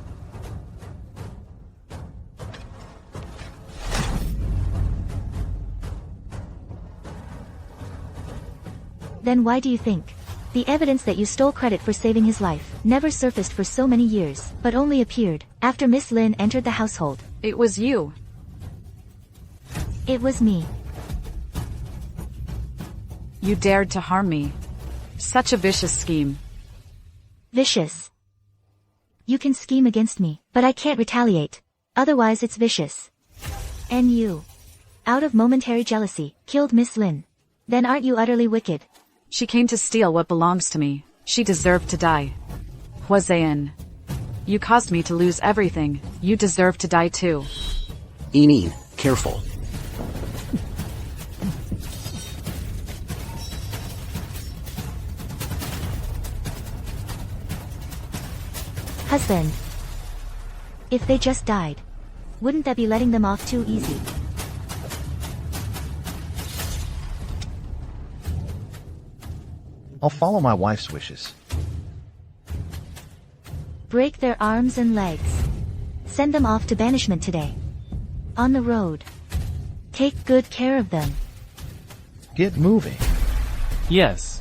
Then why do you think? The evidence that you stole credit for saving his life never surfaced for so many years, but only appeared after Miss Lin entered the household. It was you. It was me. You dared to harm me. Such a vicious scheme. Vicious. You can scheme against me, but I can't retaliate. Otherwise it's vicious. And you, out of momentary jealousy, killed Miss Lin. Then aren't you utterly wicked? She came to steal what belongs to me. She deserved to die. Huazian. You caused me to lose everything. You deserve to die too. Enine, careful. Husband. If they just died, wouldn't that be letting them off too easy? I'll follow my wife's wishes. Break their arms and legs. Send them off to banishment today. On the road. Take good care of them. Get moving. Yes.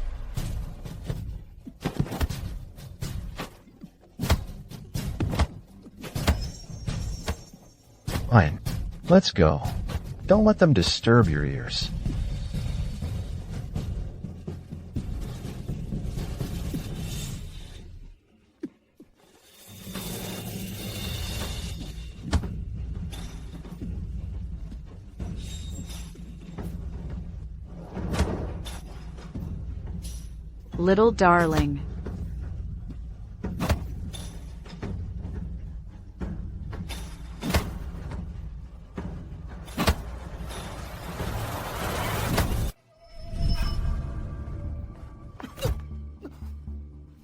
Fine. Let's go. Don't let them disturb your ears. Little darling.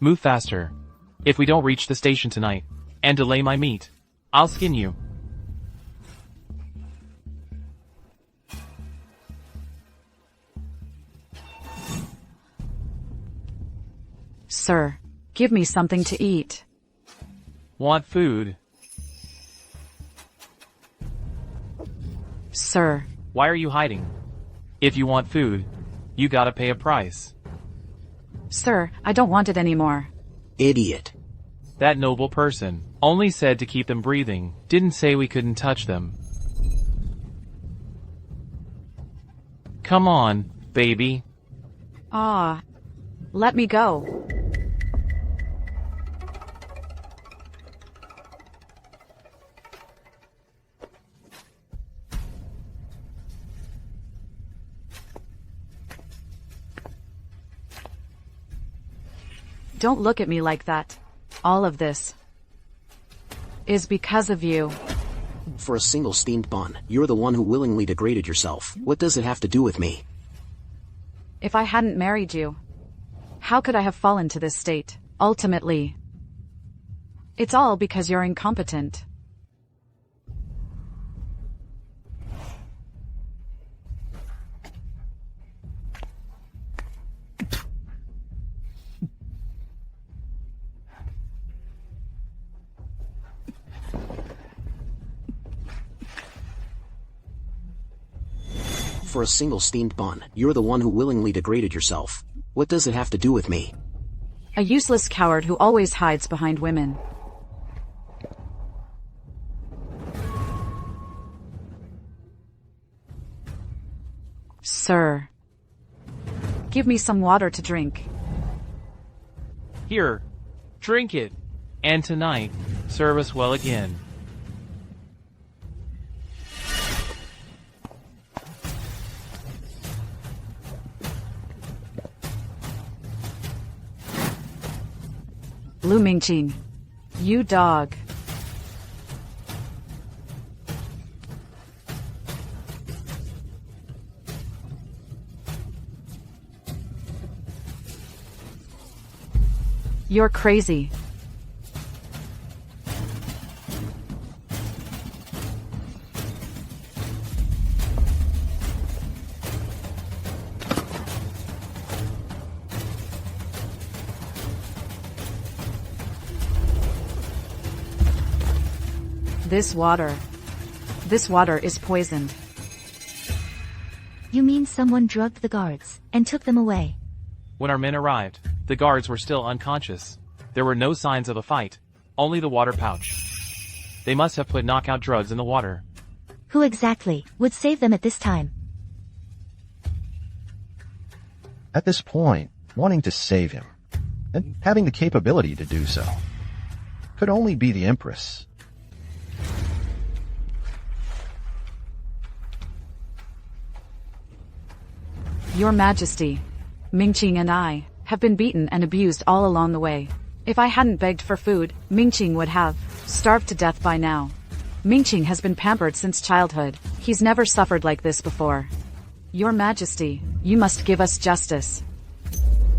Move faster. If we don't reach the station tonight, and delay my meet, I'll skin you. Sir, give me something to eat. Want food? Sir, Why are you hiding? If you want food, you gotta pay a price. sir, I don't want it anymore. Idiot. That noble person only said to keep them breathing, didn't say we couldn't touch them. Come on, baby. Ah, let me go. Don't look at me like that. All of this is because of you. For a single steamed bun, you're the one who willingly degraded yourself. What does it have to do with me? If I hadn't married you, how could I have fallen to this state? Ultimately, it's all because you're incompetent. for a single steamed bun. You're the one who willingly degraded yourself. What does it have to do with me? A useless coward who always hides behind women. Sir, give me some water to drink. Here, drink it. And tonight, serve us well again. Lu Mingqing, you dog. You're crazy. This water is poisoned. You mean someone drugged the guards and took them away? When our men arrived, the guards were still unconscious. There were no signs of a fight, only the water pouch. They must have put knockout drugs in the water. Who exactly would save them at this time? At this point, wanting to save him, and having the capability to do so, could only be the Empress. Your Majesty, Mingqing and I have been beaten and abused all along the way. If I hadn't begged for food, Mingqing would have starved to death by now. Mingqing has been pampered since childhood. He's never suffered like this before. Your Majesty, you must give us justice.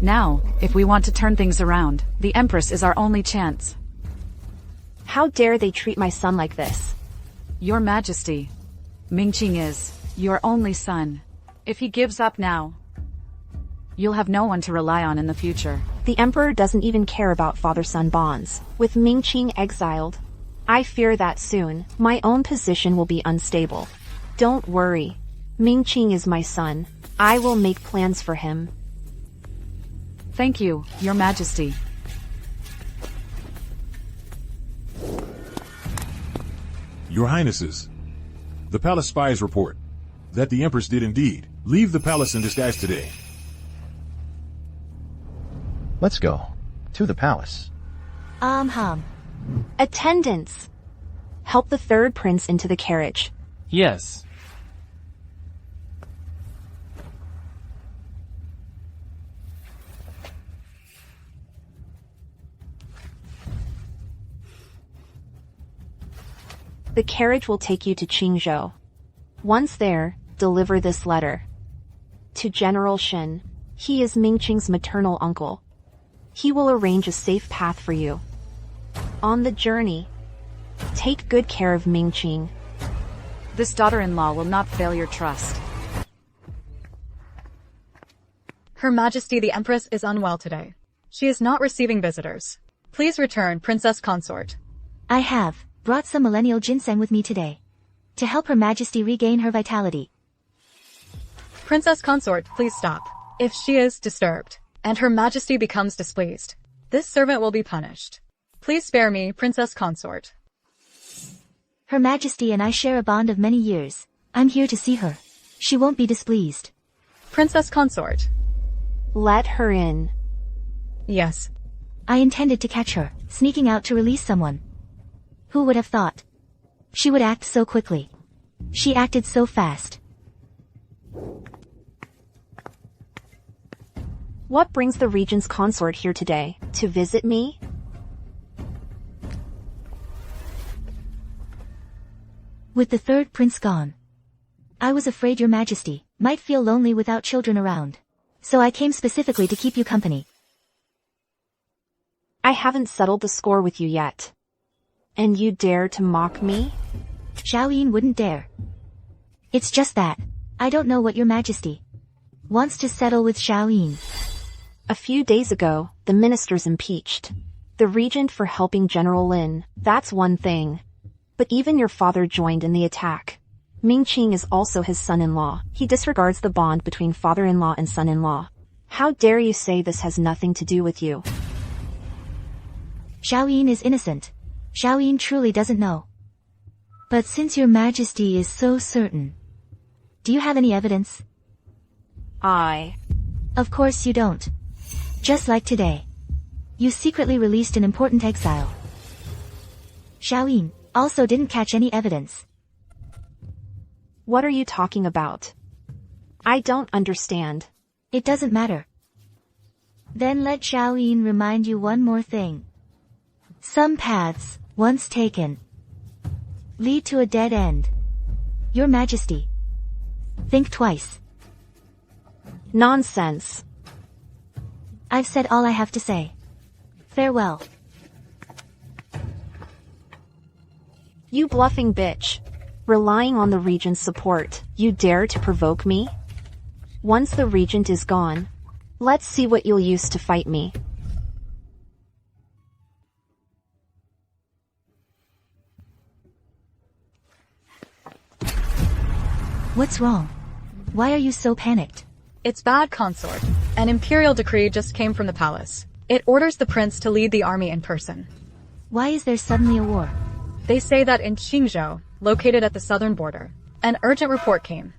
Now, if we want to turn things around, the Empress is our only chance. How dare they treat my son like this? Your Majesty, Mingqing is your only son. If he gives up now, you'll have no one to rely on in the future. The Emperor doesn't even care about father-son bonds. With Mingqing exiled, I fear that soon, my own position will be unstable. Don't worry. Mingqing is my son. I will make plans for him. Thank you, Your Majesty. Your Highnesses, the palace spies report that the Empress did indeed leave the palace in disguise today. Let's go to the palace. Attendants! Help the third prince into the carriage. Yes. The carriage will take you to Qingzhou. Once there, deliver this letter. To General Shen. He is Mingqing's maternal uncle. He will arrange a safe path for you. On the journey, take good care of Mingqing. This daughter-in-law will not fail your trust. Her Majesty the Empress is unwell today. She is not receiving visitors. Please return, Princess Consort. I have brought some millennial ginseng with me today to help Her Majesty regain her vitality. Princess Consort, please stop. If she is disturbed, and Her Majesty becomes displeased, this servant will be punished. Please spare me, Princess Consort. Her Majesty and I share a bond of many years. I'm here to see her. She won't be displeased. Princess Consort. Let her in. Yes. I intended to catch her, sneaking out to release someone. Who would have thought? She would act so quickly. She acted so fast. What brings the Regent's consort here today? To visit me? With the third prince gone, I was afraid Your Majesty might feel lonely without children around. So I came specifically to keep you company. I haven't settled the score with you yet. And you dare to mock me? Xiaoyin wouldn't dare. It's just that I don't know what Your Majesty wants to settle with Xiaoyin. A few days ago, the ministers impeached the regent for helping General Lin. That's one thing. But even your father joined in the attack. Mingqing is also his son-in-law. He disregards the bond between father-in-law and son-in-law. How dare you say this has nothing to do with you? Xiaoyin is innocent. Xiaoyin truly doesn't know. But since your majesty is so certain, do you have any evidence? Of course you don't. Just like today. You secretly released an important exile. Xiaoyin also didn't catch any evidence. What are you talking about? I don't understand. It doesn't matter. Then let Xiaoyin remind you one more thing. Some paths, once taken, lead to a dead end. Your Majesty, think twice. Nonsense. I've said all I have to say. Farewell. You bluffing bitch. Relying on the Regent's support, you dare to provoke me? Once the Regent is gone, let's see what you'll use to fight me. What's wrong? Why are you so panicked? It's bad, consort. An Imperial decree just came from the palace. It orders the prince to lead the army in person. Why is there suddenly a war? They say that in Qingzhou, located at the southern border, an urgent report came.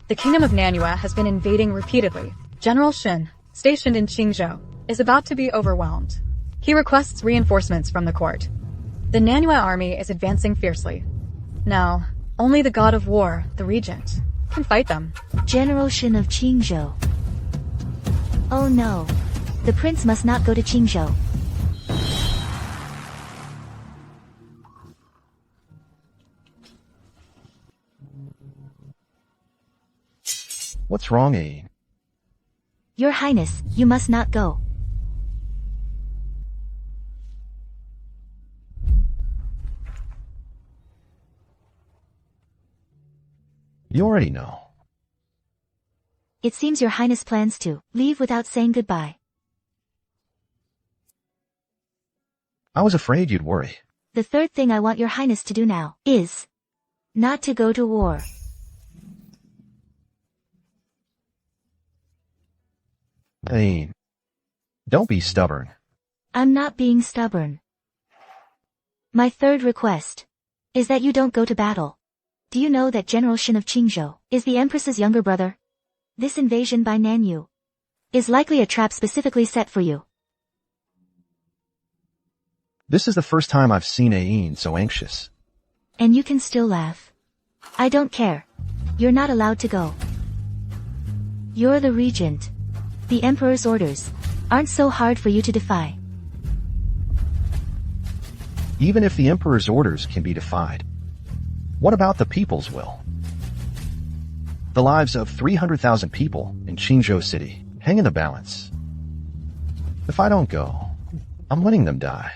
The kingdom of Nanyue has been invading repeatedly. General Shin, stationed in Qingzhou, is about to be overwhelmed. He requests reinforcements from the court. The Nanyue army is advancing fiercely. Now, only the god of war, the Regent, can fight them. General Shin of Qingzhou. Oh no. The prince must not go to Qingzhou. What's wrong, Ain? Your Highness, you must not go. You already know. It seems your Highness plans to leave without saying goodbye. I was afraid you'd worry. The third thing I want your Highness to do now is not to go to war. Ain, don't be stubborn. I'm not being stubborn. My third request is that you don't go to battle. Do you know that General Shin of Qingzhou is the Empress's younger brother? This invasion by Nanyue is likely a trap specifically set for you. This is the first time I've seen Ain so anxious. And you can still laugh. I don't care. You're not allowed to go. You're the Regent. The Emperor's orders aren't so hard for you to defy. Even if the Emperor's orders can be defied, what about the people's will? The lives of 300,000 people in Qingzhou City hang in the balance. If I don't go, I'm letting them die.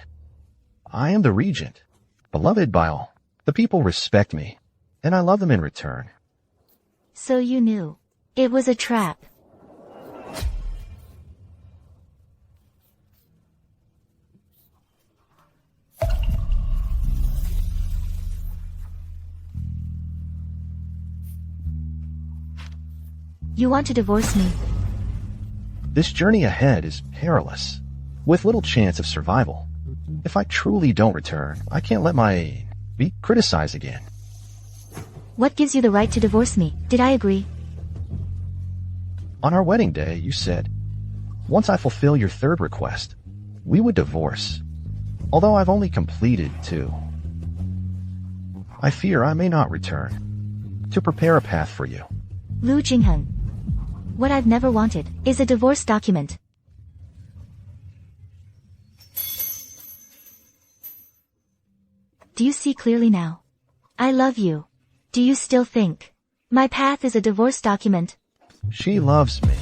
I am the Regent, beloved by all. The people respect me, and I love them in return. So you knew it was a trap. You want to divorce me? This journey ahead is perilous, with little chance of survival. If I truly don't return, I can't let my Ain be criticized again. What gives you the right to divorce me? Did I agree? On our wedding day, you said, once I fulfill your third request, we would divorce. Although I've only completed two. I fear I may not return to prepare a path for you. Lu Jingheng. What I've never wanted is a divorce document. Do you see clearly now? I love you. Do you still think my path is a divorce document? She loves me.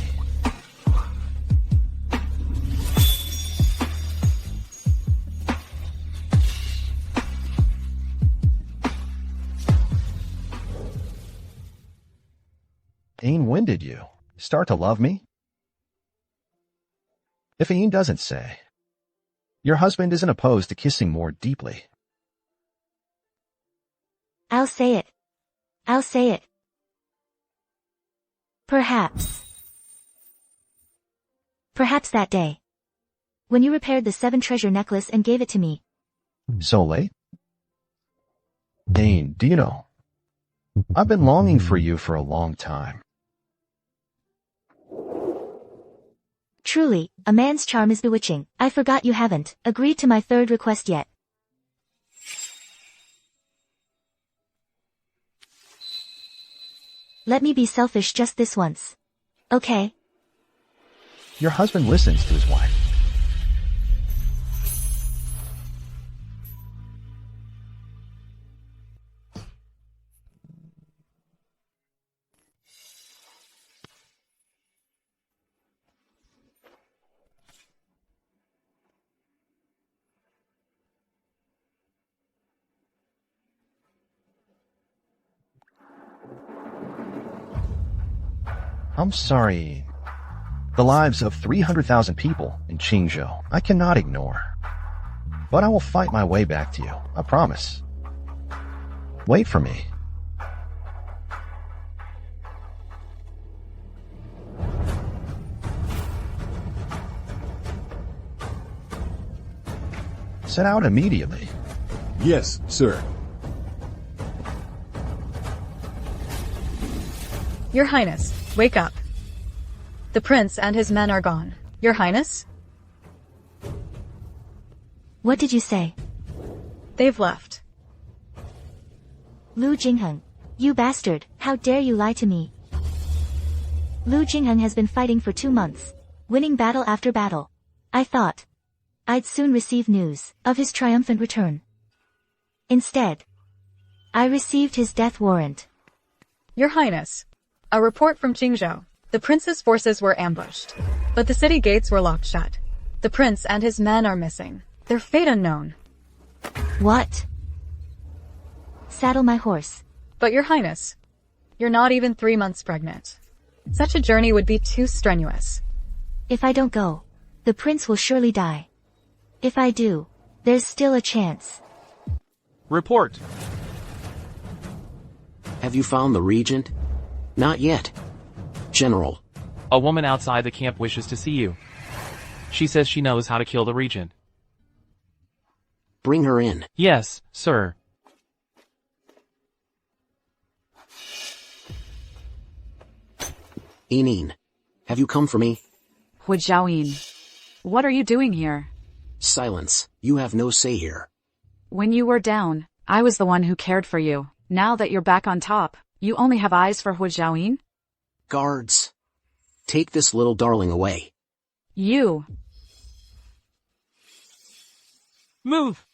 Ain, when did you start to love me? If Ain doesn't say, your husband isn't opposed to kissing more deeply. I'll say it. I'll say it. Perhaps. Perhaps that day. When you repaired the 7 treasure necklace and gave it to me. So late? Dane, do you know? I've been longing for you for a long time. Truly, a man's charm is bewitching. I forgot you haven't agreed to my 3rd request yet. Let me be selfish just this once. Okay? Your husband listens to his wife. I'm sorry. The lives of 300,000 people in Qingzhou I cannot ignore. But I will fight my way back to you, I promise. Wait for me. Set out immediately. Yes, sir. Your Highness, wake up. The prince and his men are gone. Your Highness? What did you say? They've left. Lu Jingheng. You bastard, how dare you lie to me? Lu Jingheng has been fighting for 2 months, winning battle after battle. I thought I'd soon receive news of his triumphant return. Instead, I received his death warrant. Your Highness, a report from Qingzhou. The prince's forces were ambushed, but the city gates were locked shut. The prince and his men are missing. Their fate unknown. What? Saddle my horse. But Your Highness, you're not even 3 months pregnant. Such a journey would be too strenuous. If I don't go, the prince will surely die. If I do, there's still a chance. Report. Have you found the Regent? Not yet. General. A woman outside the camp wishes to see you. She says she knows how to kill the Regent. Bring her in. Yes, sir. Yinyin, have you come for me? Hu Jiaoyin. What are you doing here? Silence. You have no say here. When you were down, I was the one who cared for you. Now that you're back on top, you only have eyes for Hu Jiaoyin? Guards. Take this little darling away. You. Move!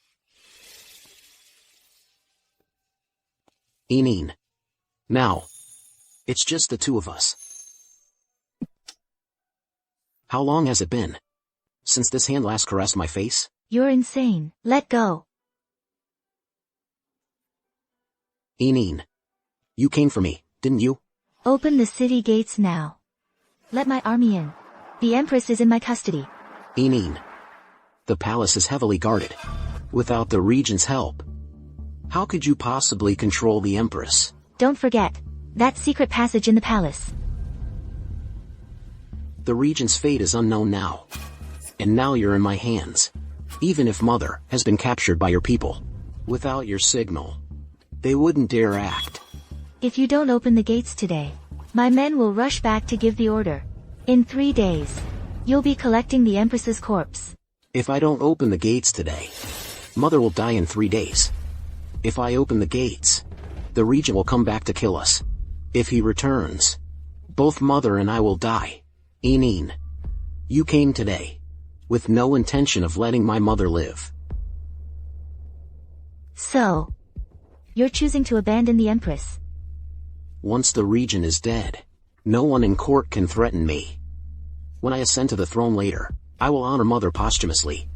Yinyin. Now. It's just the 2 of us. How long has it been since this hand last caressed my face? You're insane. Let go. Yinyin. You came for me, didn't you? Open the city gates now. Let my army in. The Empress is in my custody. Yinyin. The palace is heavily guarded. Without the Regent's help, how could you possibly control the Empress? Don't forget that secret passage in the palace. The Regent's fate is unknown now. And now you're in my hands. Even if Mother has been captured by your people, without your signal, they wouldn't dare act. If you don't open the gates today, my men will rush back to give the order. In 3 days, you'll be collecting the Empress's corpse. If I don't open the gates today, Mother will die in 3 days. If I open the gates, the Regent will come back to kill us. If he returns, both Mother and I will die. Yinyin, you came today, with no intention of letting my mother live. So, you're choosing to abandon the Empress. Once the Regent is dead, no one in court can threaten me. When I ascend to the throne later, I will honor Mother posthumously.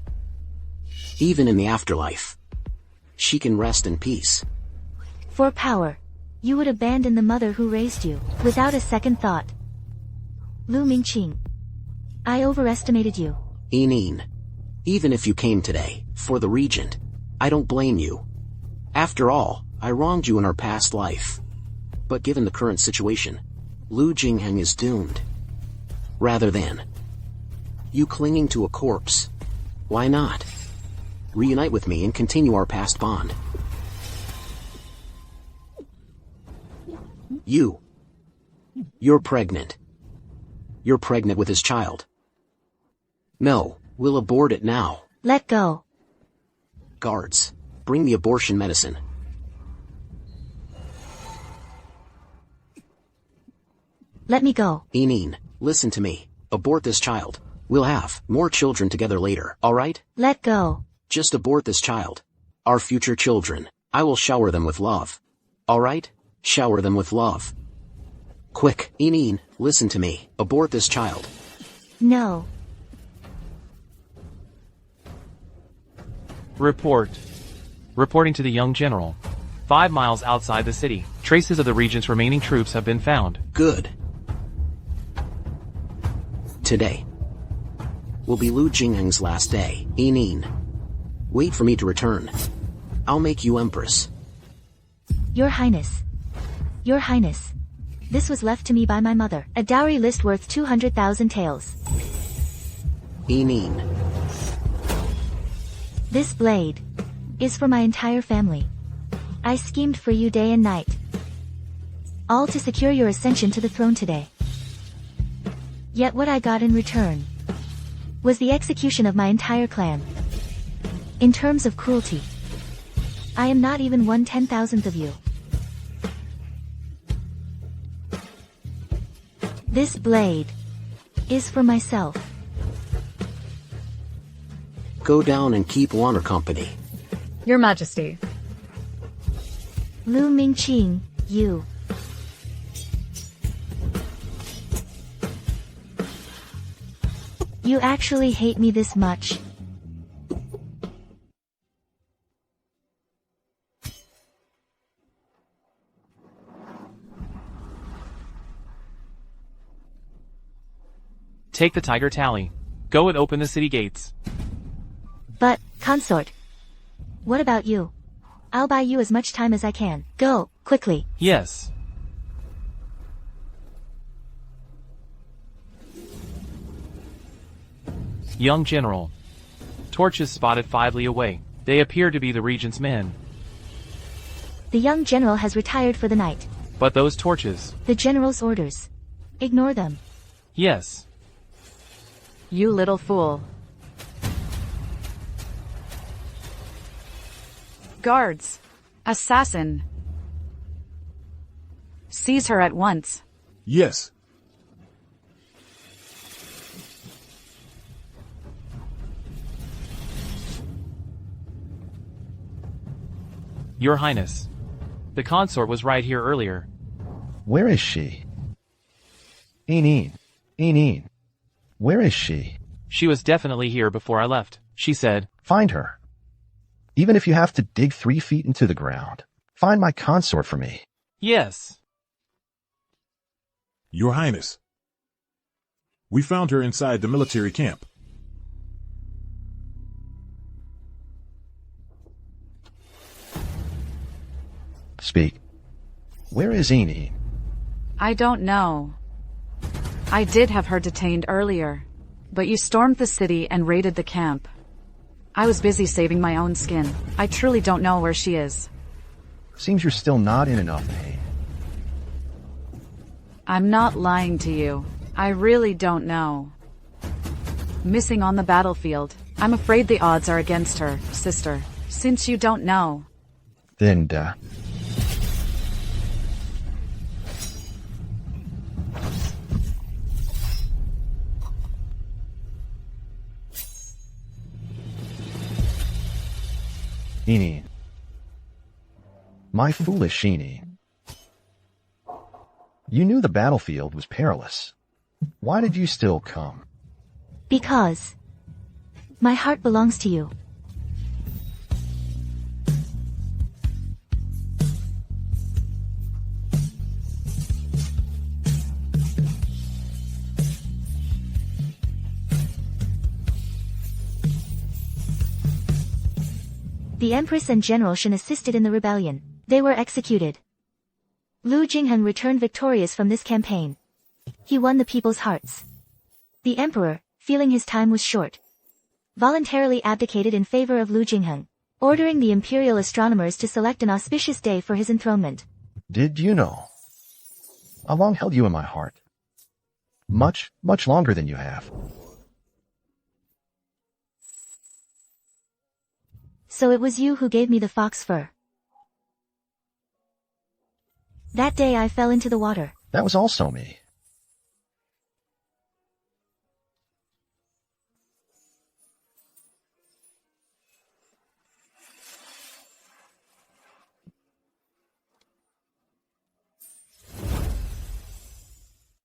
Even in the afterlife, she can rest in peace. For power, you would abandon the mother who raised you, without a second thought. Lu Mingqing, I overestimated you. Yinyin, even if you came today, for the Regent, I don't blame you. After all, I wronged you in our past life. But given the current situation, Lu Jingheng is doomed. Rather than you clinging to a corpse, why not reunite with me and continue our past bond? You're pregnant. You're pregnant with his child. No, we'll abort it now. Let go. Guards, bring the abortion medicine. Let me go. Ineen, listen to me. Abort this child. We'll have more children together later, alright? Let go. Just abort this child. Our future children. I will shower them with love. Alright? Shower them with love. Quick, Ineen, listen to me. Abort this child. No. Reporting to the young general. 5 miles outside the city, traces of the Regent's remaining troops have been found. Good. Today will be Lu Jingheng's last day. Ineen, wait for me to return. I'll make you Empress. Your Highness. Your Highness. This was left to me by my mother. A dowry list worth 200,000 taels. Ineen. This blade is for my entire family. I schemed for you day and night. All to secure your ascension to the throne today. Yet what I got in return was the execution of my entire clan. In terms of cruelty, I am not even 1/10,000th of you. This blade is for myself. Go down and keep Honor company. Your Majesty. Lu Mingqing, you. You actually hate me this much? Take the tiger tally. Go and open the city gates. But, consort. What about you? I'll buy you as much time as I can. Go, quickly. Yes. Young general. Torches spotted 5 li away. They appear to be the Regent's men. The young general has retired for the night. But those torches. The general's orders. Ignore them. Yes. You little fool. Guards! Assassin! Seize her at once. Yes. Your Highness. The consort was right here earlier. Where is she? Ineen. Where is she? She was definitely here before I left. She said, Find her. Even if you have to dig 3 feet into the ground. Find my consort for me. yes. Your Highness. We found her inside the military camp. Speak. Where is Ineen? I don't know. I did have her detained earlier. But you stormed the city and raided the camp. I was busy saving my own skin. I truly don't know where she is. Seems you're still not in enough pain. I'm not lying to you. I really don't know. Missing on the battlefield. I'm afraid the odds are against her, sister. Since you don't know. Then, Ineen. My foolish Ineen. You knew the battlefield was perilous. Why did you still come? Because my heart belongs to you. The Empress and General Shen assisted in the rebellion. They were executed. Lu Jingheng returned victorious from this campaign. He won the people's hearts. The emperor, feeling his time was short, voluntarily abdicated in favor of Lu Jingheng, ordering the imperial astronomers to select an auspicious day for his enthronement. Did you know? I long held you in my heart. Much, much longer than you have. So it was you who gave me the fox fur. That day I fell into the water. That was also me.